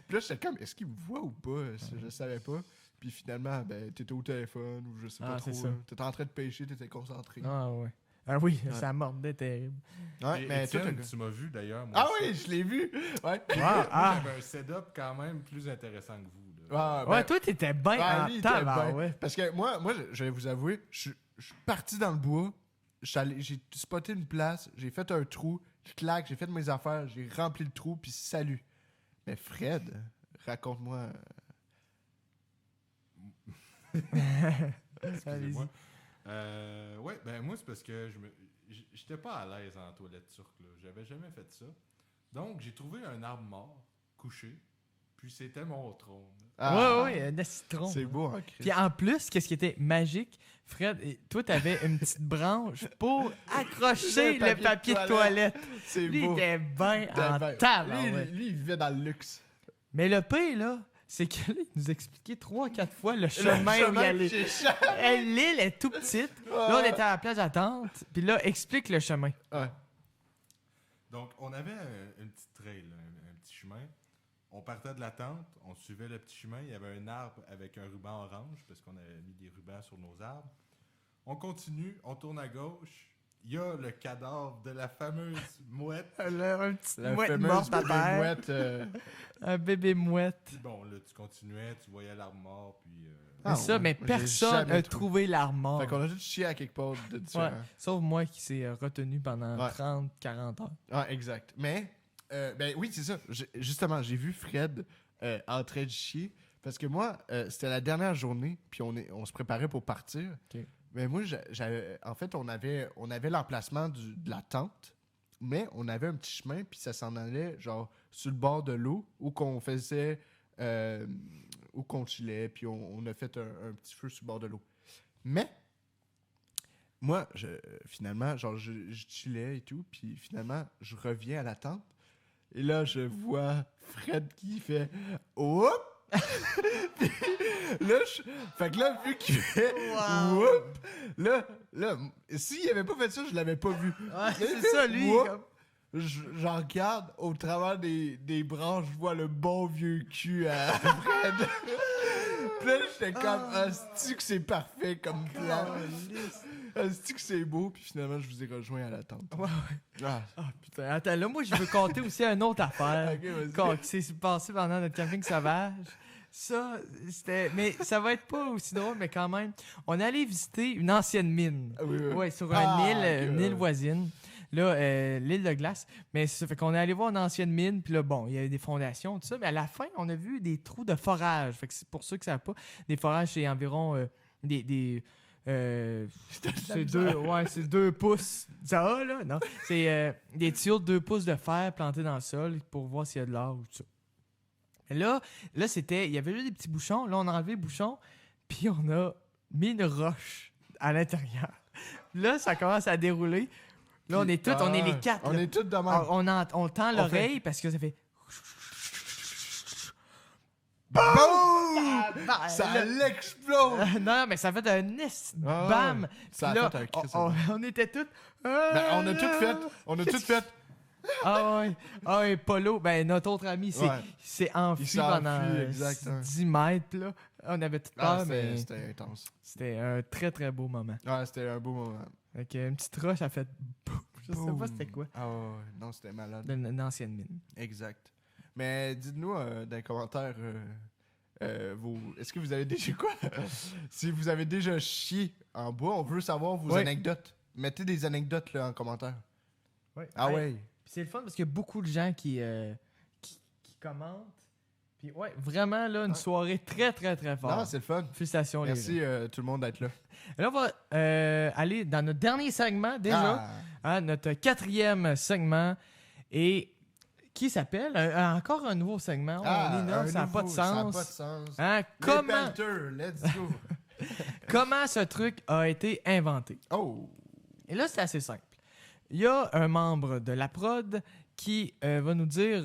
Speaker 2: Puis là, j'étais comme, est-ce qu'il me voit ou pas? Je savais pas. Puis finalement, ben, t'étais au téléphone ou je sais pas
Speaker 1: Ah,
Speaker 2: trop.
Speaker 1: c'est ça.
Speaker 2: là. T'étais en train de pêcher, t'étais concentré.
Speaker 1: Ah ouais. Ah oui,
Speaker 2: Ouais.
Speaker 1: ça mordait terrible.
Speaker 2: Ouais, mais toi,
Speaker 3: Étienne,
Speaker 2: t'as-
Speaker 3: tu m'as vu d'ailleurs. Moi
Speaker 2: Ah
Speaker 3: aussi.
Speaker 2: oui, je l'ai vu! Ouais.
Speaker 1: Ah, ah.
Speaker 3: J'avais un setup quand même plus intéressant que vous. Là.
Speaker 2: Ouais,
Speaker 1: Ouais,
Speaker 2: ben,
Speaker 1: toi, t'étais bien
Speaker 2: ah, lui,
Speaker 1: en
Speaker 2: il était
Speaker 1: temps,
Speaker 2: bien.
Speaker 1: ouais.
Speaker 2: Parce que moi, je vais vous avouer, je suis parti dans le bois, j'ai spoté une place, j'ai fait un trou, clac, j'ai fait mes affaires, j'ai rempli le trou, puis salut. Mais Fred, raconte-moi.
Speaker 3: Excusez-moi. Ouais, ben moi, c'est parce que j'étais pas à l'aise en toilette turque. Là. J'avais jamais fait ça. Donc, j'ai trouvé un arbre mort, couché, puis c'était mon trône.
Speaker 2: Ah,
Speaker 1: Ouais, un citron.
Speaker 2: c'est beau, hein, Chris.
Speaker 1: Puis en plus, qu'est-ce qui était magique, Fred, toi, t'avais une petite branche pour accrocher le papier de toilette.
Speaker 2: C'est
Speaker 1: Lui, il
Speaker 2: beau.
Speaker 1: était bien en
Speaker 2: Ben,
Speaker 1: tabarouette.
Speaker 2: lui, il vivait dans le luxe.
Speaker 1: Mais le pire, là, c'est qu'il nous expliquait 3-4 fois le chemin où il allait. L'île est tout petite. Là, on était à la plage d'attente. Puis là, explique le chemin.
Speaker 2: Ouais.
Speaker 3: Donc, on avait une petite trail, là, un petit chemin. On partait de la tente, on suivait le petit chemin. Il y avait un arbre avec un ruban orange, parce qu'on avait mis des rubans sur nos arbres. On continue, on tourne à gauche. Il y a le cadavre de la fameuse mouette.
Speaker 1: Un petit
Speaker 2: La
Speaker 1: mouette
Speaker 2: fameuse
Speaker 1: morte à
Speaker 2: bébé
Speaker 1: terre.
Speaker 2: mouette.
Speaker 1: Un bébé mouette.
Speaker 3: Puis bon, là, tu continuais, tu voyais l'arbre mort, puis...
Speaker 2: Ah,
Speaker 1: Mais ça,
Speaker 2: ouais.
Speaker 1: mais
Speaker 2: J'ai
Speaker 1: personne
Speaker 2: jamais
Speaker 1: n'a
Speaker 2: trouvé.
Speaker 1: trouvé l'armoire.
Speaker 2: Fait qu'on a tout chié à quelque part de différent.
Speaker 1: Ouais. Sauf moi qui s'est retenu pendant
Speaker 2: Ouais.
Speaker 1: 30-40 heures.
Speaker 2: Ah, exact. Mais, ben oui, c'est ça. Justement, j'ai vu Fred en train de chier. Parce que moi, c'était la dernière journée, puis on se préparait pour partir.
Speaker 1: Ok.
Speaker 2: Mais moi, en fait, on avait l'emplacement de la tente, mais on avait un petit chemin, puis ça s'en allait, genre, sur le bord de l'eau, où qu'on faisait, où qu'on chillait, puis on a fait un petit feu sur le bord de l'eau. Mais, moi, finalement, genre, je chillais et tout, puis finalement, je reviens à la tente, et là, je vois Fred qui fait « Oups! » Puis là, fait que là, vu qu'il fait
Speaker 1: Wow.
Speaker 2: Oups! Là, s'il avait pas fait ça, je l'avais pas vu.
Speaker 1: Ouais,
Speaker 2: Mais
Speaker 1: c'est ça, lui.
Speaker 2: Oups!
Speaker 1: comme-
Speaker 2: J'en regarde au travers des branches, je vois le bon vieux cul à Fred. Puis là, j'étais comme, asti que c'est parfait comme plan. Asti que c'est beau, puis finalement, je vous ai rejoint à la tente.
Speaker 1: Ouais,
Speaker 2: Ah,
Speaker 1: Ah, putain, attends, là, moi, je veux compter aussi une autre affaire.
Speaker 2: ok, vas-y.
Speaker 1: Qui s'est passé pendant notre camping sauvage. Ça, c'était. Mais ça va être pas aussi drôle, mais quand même. On est allé visiter une ancienne mine.
Speaker 2: Ah oui, oui.
Speaker 1: Ouais, sur
Speaker 2: Ah,
Speaker 1: une île,
Speaker 2: ok,
Speaker 1: une île
Speaker 2: ouais.
Speaker 1: voisine. Là, l'île de glace. Mais ça fait qu'on est allé voir une ancienne mine, puis là, bon, il y avait des fondations, tout ça. Mais à la fin, on a vu des trous de forage. Fait que c'est pour ceux qui ne savent pas, des forages, c'est environ c'est 2 pouces. Ça va, là? Non. C'est des tuyaux de 2 pouces de fer plantés dans le sol pour voir s'il y a de l'or ou tout ça. Et là, il y avait juste des petits bouchons. Là, on a enlevé les bouchons, puis on a mis une roche à l'intérieur. Là, ça commence à dérouler. Là, on est les 4.
Speaker 2: On est tous de même.
Speaker 1: On tend l'oreille parce que ça fait.
Speaker 2: Boum!
Speaker 1: Bah,
Speaker 2: Ça
Speaker 1: là-
Speaker 2: l'explose!
Speaker 1: non, mais ça fait un est.
Speaker 2: Ah,
Speaker 1: Bam!
Speaker 2: ouais. Ça a
Speaker 1: Puis là,
Speaker 2: fait un cri,
Speaker 1: on était tous.
Speaker 2: Ben, on a tout fait. On a tout fait.
Speaker 1: Ah ouais, Polo, ben notre autre ami,
Speaker 2: Ouais.
Speaker 1: c'est enfui
Speaker 2: Il s'est
Speaker 1: pendant
Speaker 2: enfui, exact, ouais.
Speaker 1: 10 mètres. Là. On avait tout peur, mais
Speaker 2: C'était intense.
Speaker 1: c'était un très très beau moment.
Speaker 2: Ouais, c'était un beau moment.
Speaker 1: Avec une petite roche, a fait boum. Je sais pas c'était quoi.
Speaker 2: Ah ouais, non, c'était malade.
Speaker 1: D'une ancienne mine.
Speaker 2: Exact. Mais dites-nous dans les commentaires, est-ce que vous avez déjà quoi? Si vous avez déjà chié en bois, on veut savoir vos
Speaker 1: Ouais.
Speaker 2: anecdotes. Mettez des anecdotes là, en commentaire.
Speaker 1: Ouais.
Speaker 2: Ah ouais.
Speaker 1: Puis c'est le fun parce qu'il y a beaucoup de gens qui commentent. Puis ouais, vraiment là, une soirée très très très
Speaker 2: Non,
Speaker 1: forte.
Speaker 2: c'est le fun.
Speaker 1: Félicitations les
Speaker 2: Merci tout le monde d'être là.
Speaker 1: gens. Et là, on va aller dans notre dernier segment déjà.
Speaker 2: Ah.
Speaker 1: Notre 4e segment. Et qui s'appelle encore un nouveau segment.
Speaker 2: Ah,
Speaker 1: on est là,
Speaker 2: un
Speaker 1: ça n'a pas de
Speaker 2: nouveau, ça a
Speaker 1: sens.
Speaker 2: pas de sens.
Speaker 1: Hein,
Speaker 2: Les
Speaker 1: comment,
Speaker 2: Pelters, let's go.
Speaker 1: comment ce truc a été inventé?
Speaker 2: Oh.
Speaker 1: Et là, c'est assez simple. Il y a un membre de la prod qui va nous dire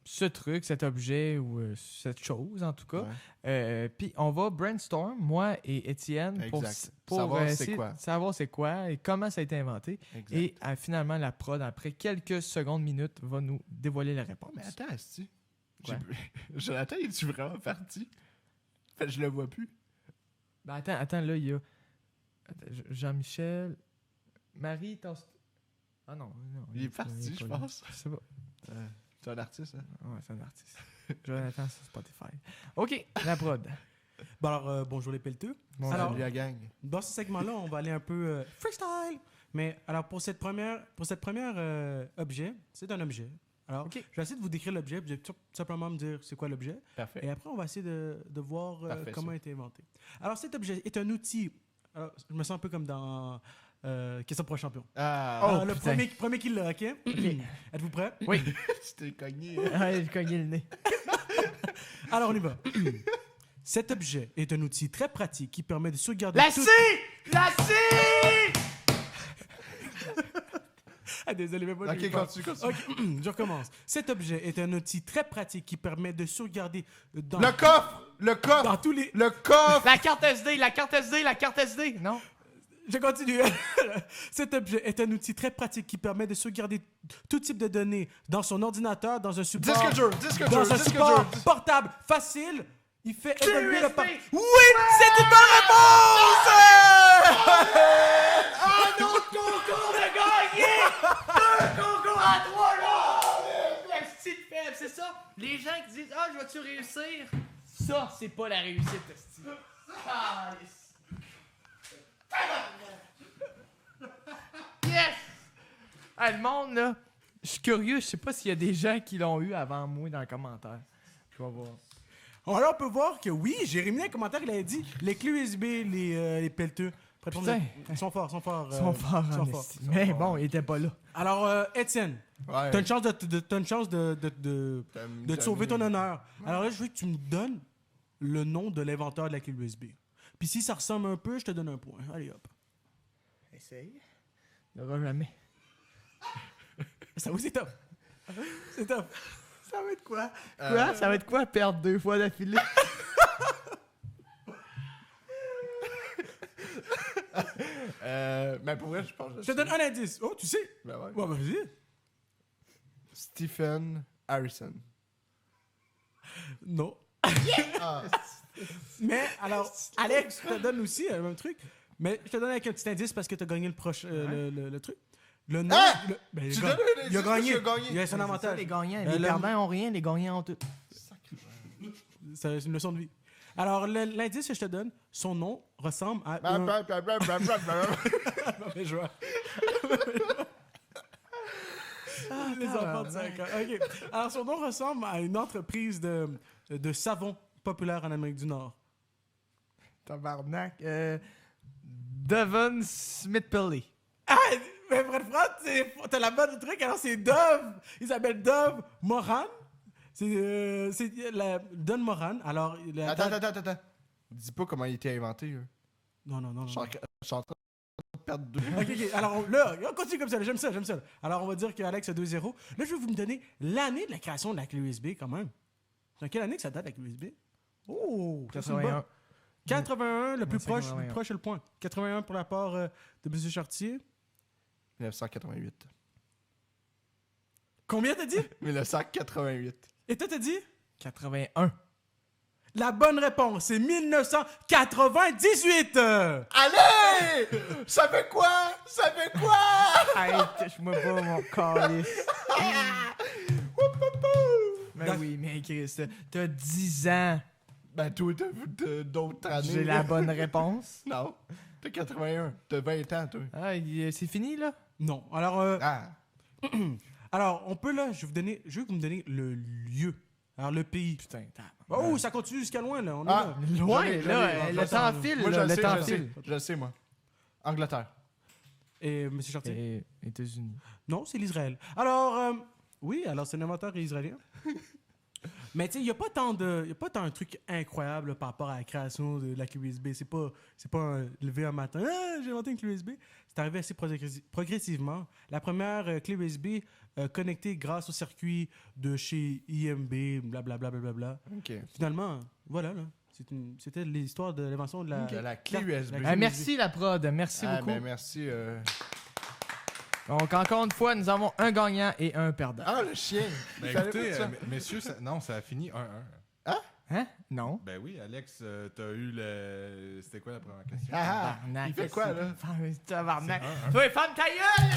Speaker 1: ce truc, cet objet ou cette chose en tout cas.
Speaker 2: Ouais.
Speaker 1: Puis on va brainstorm, moi et Étienne,
Speaker 2: Exact.
Speaker 1: pour
Speaker 2: Savoir c'est
Speaker 1: essayer
Speaker 2: quoi.
Speaker 1: de savoir c'est quoi et comment ça a été inventé.
Speaker 2: Exact.
Speaker 1: Et finalement, la prod, après quelques secondes, minutes, va nous dévoiler la réponse.
Speaker 2: Mais attends, Asti.
Speaker 1: Quoi?
Speaker 2: Jonathan, es-tu vraiment parti? Fait que je le vois plus.
Speaker 1: Ben, attends, là, il y a Jean-Michel, Marie, ah non.
Speaker 2: Il est parti, je
Speaker 1: pas là.
Speaker 2: pense.
Speaker 1: Je sais pas.
Speaker 2: C'est un artiste, hein?
Speaker 1: Ouais, c'est un artiste. Jonathan sur Spotify. OK, la prod.
Speaker 4: Bon, alors, bonjour les pelleteux.
Speaker 1: Bon,
Speaker 4: Alors,
Speaker 2: Salut la gang.
Speaker 4: dans ce segment-là, on va aller un peu freestyle. Mais alors, pour cette première objet, c'est un objet. Alors,
Speaker 1: Ok.
Speaker 4: je vais essayer de vous décrire l'objet, puis tout simplement me dire c'est quoi l'objet.
Speaker 2: Parfait.
Speaker 4: Et après, on va essayer de voir
Speaker 2: Parfait,
Speaker 4: comment
Speaker 2: ça.
Speaker 4: il a été inventé. Alors, cet objet est un outil. Alors, je me sens un peu comme dans Question pour un champion.
Speaker 2: Ah,
Speaker 1: Oh,
Speaker 4: Alors, le
Speaker 1: putain.
Speaker 4: premier qui l'a, OK? Êtes-vous prêts?
Speaker 1: Oui.
Speaker 2: tu t'es cogné.
Speaker 1: Ouais, j'ai cogné le nez.
Speaker 4: Alors, on y va. Cet objet est un outil très pratique qui permet de sauvegarder
Speaker 1: La
Speaker 4: tout-
Speaker 1: scie! La scie!
Speaker 4: Ah, désolé, mais moi,
Speaker 2: Ok, continue.
Speaker 4: Ok, je recommence. Cet objet est un outil très pratique qui permet de sauvegarder dans,
Speaker 2: Le coffre! Le coffre!
Speaker 4: dans tous les...
Speaker 2: Le coffre!
Speaker 1: La carte SD, la carte SD, la carte SD! Non?
Speaker 4: Je continue. Cet objet est un outil très pratique qui permet de sauvegarder tout type de données dans son ordinateur, dans un support...
Speaker 2: Disque dur, disque dur,
Speaker 4: dans un
Speaker 2: disque
Speaker 4: support
Speaker 2: dur.
Speaker 4: portable facile. Il fait évoluer le
Speaker 1: USB.
Speaker 4: par... Oui! C'est une bonne réponse!
Speaker 1: Un autre concours de gagner! 2 concours à 3, là! La petite faible, c'est ça? Les gens qui disent « Ah, je vais-tu réussir? » Ça, c'est pas la réussite, esti. Ah, yes! Ah, le monde, là, je suis curieux, je sais pas s'il y a des gens qui l'ont eu avant moi dans les commentaires. Je vais voir.
Speaker 4: Alors, on peut voir que oui, Jérémy, dans les commentaires, il a dit les clés USB, les pelleteux.
Speaker 1: Putain.
Speaker 4: Ils sont forts, ils sont forts.
Speaker 1: Ils sont forts,
Speaker 4: ils sont
Speaker 1: en
Speaker 4: forts.
Speaker 1: esti. Mais bon, il était pas là.
Speaker 4: Alors, Étienne,
Speaker 2: Ouais.
Speaker 4: t'as une chance de te sauver ton honneur. Alors là, je veux que tu me donnes le nom de l'inventeur de la clé USB. Puis si ça ressemble un peu, je te donne un point. Allez, hop.
Speaker 1: Essaye. Il n'y aura jamais.
Speaker 4: Ça vous, c'est top. C'est top.
Speaker 1: Ça va être quoi? Quoi? Ça va être quoi perdre 2 fois d'affilée?
Speaker 2: Mais pour vrai, je pense que
Speaker 4: Je te donne un indice. Oh, tu sais.
Speaker 2: Ben ouais.
Speaker 4: Ouais, vas-y.
Speaker 2: Stephen Harrison.
Speaker 4: Non.
Speaker 2: Ah.
Speaker 4: Mais, alors, Alex, je te donne aussi le même truc. Mais je te donne avec un petit indice parce que tu as gagné le truc. Le nom.
Speaker 2: Ah!
Speaker 4: Ben,
Speaker 2: Tu
Speaker 4: il a
Speaker 2: donnes un
Speaker 4: il a
Speaker 2: indice parce
Speaker 4: gagné.
Speaker 2: qu'il a gagné.
Speaker 4: Il a son
Speaker 1: Ça,
Speaker 4: avantage.
Speaker 1: les gagnants.
Speaker 4: Le-
Speaker 1: Les perdants ont rien, les gagnants ont tout.
Speaker 4: C'est une leçon de vie. Alors, l'indice que je te donne, son nom ressemble à.
Speaker 2: Bah, bah, bah, bah, bah, bah, bah.
Speaker 4: Mauvais joueur. Les enfants de 5 ans. OK. Alors, son nom ressemble à une entreprise de savon populaire en Amérique du Nord.
Speaker 1: Tabarnak. Devon Smith-Pelly.
Speaker 4: Ah! Mais Fred Frott, t'as la bonne truc. Alors, c'est Dove. Il s'appelle Dove Moran. C'est Don Moran. Alors,
Speaker 2: Attends. Dis pas comment il a été inventé. Là.
Speaker 4: Non.
Speaker 2: Je suis en train de perdre 2.
Speaker 4: OK. Alors, là, on continue comme ça. J'aime ça. Alors, on va dire qu'Alex a 2-0. Là, je vais vous me donner l'année de la création de la clé USB, quand même. Dans quelle année que ça date, la clé USB? Oh, ça, c'est une bonne.
Speaker 1: 81.
Speaker 4: 81, le plus
Speaker 1: Ouais, c'est
Speaker 4: proche,
Speaker 1: 81.
Speaker 4: le proche est le point. 81 pour la part de M. Chartier.
Speaker 2: 1988.
Speaker 4: Combien t'as dit?
Speaker 2: 1988.
Speaker 4: Et toi, t'as dit?
Speaker 1: 81.
Speaker 4: La bonne réponse, c'est 1998!
Speaker 2: Allez! Ça fait quoi? Ça fait quoi?
Speaker 1: Hey, touche-moi pas mon calice. Mais oui, mais Chris, t'as 10 ans.
Speaker 2: Ben, toi, t'as d'autres années.
Speaker 1: J'ai la bonne réponse.
Speaker 2: Non. T'as 81. T'as 20 ans, toi.
Speaker 1: Ah, c'est fini, là?
Speaker 4: Non. Alors,
Speaker 2: Ah.
Speaker 4: alors, on peut là, je vais vous donner le lieu. Alors, le pays.
Speaker 1: Putain,
Speaker 4: Oh, ça continue jusqu'à loin, là. On est
Speaker 2: Ah.
Speaker 4: là.
Speaker 1: loin,
Speaker 2: Je l'ai,
Speaker 1: là, le temps file,
Speaker 2: Moi,
Speaker 1: là,
Speaker 2: je
Speaker 1: le
Speaker 2: sais,
Speaker 1: temps
Speaker 2: je sais.
Speaker 1: file.
Speaker 2: Je sais, moi. Angleterre.
Speaker 4: Et M. Chartier?
Speaker 1: États-Unis.
Speaker 4: Non, c'est l'Israël. Alors, oui, alors c'est un inventeur israélien. Mais tu sais, il n'y a pas tant un truc incroyable là, par rapport à la création de la clé USB. C'est pas lever un matin, j'ai inventé une clé USB. C'est arrivé assez progressivement. La première clé USB connectée grâce au circuit de chez IMB, blablabla.
Speaker 2: OK.
Speaker 4: Finalement, voilà, là. C'était l'histoire de l'invention de la...
Speaker 2: De la clé
Speaker 4: carte-
Speaker 2: USB.
Speaker 4: la clé
Speaker 1: Merci, la prod. Merci
Speaker 2: Ah,
Speaker 1: beaucoup.
Speaker 2: ben, merci.
Speaker 1: Donc, encore une fois, nous avons un gagnant et un perdant.
Speaker 2: Ah, le chien.
Speaker 3: Ben,
Speaker 2: Il fallait
Speaker 3: écoutez,
Speaker 2: pas ça.
Speaker 3: messieurs, non, ça a fini 1-1.
Speaker 1: Hein? Non.
Speaker 3: Ben oui, Alex, t'as eu le. C'était quoi la première question?
Speaker 2: Ah, ah.
Speaker 1: Tabarnak.
Speaker 2: Il fait quoi, là?
Speaker 1: Tabarnak.
Speaker 3: C'est un, hein?
Speaker 1: Toi, femme ta gueule!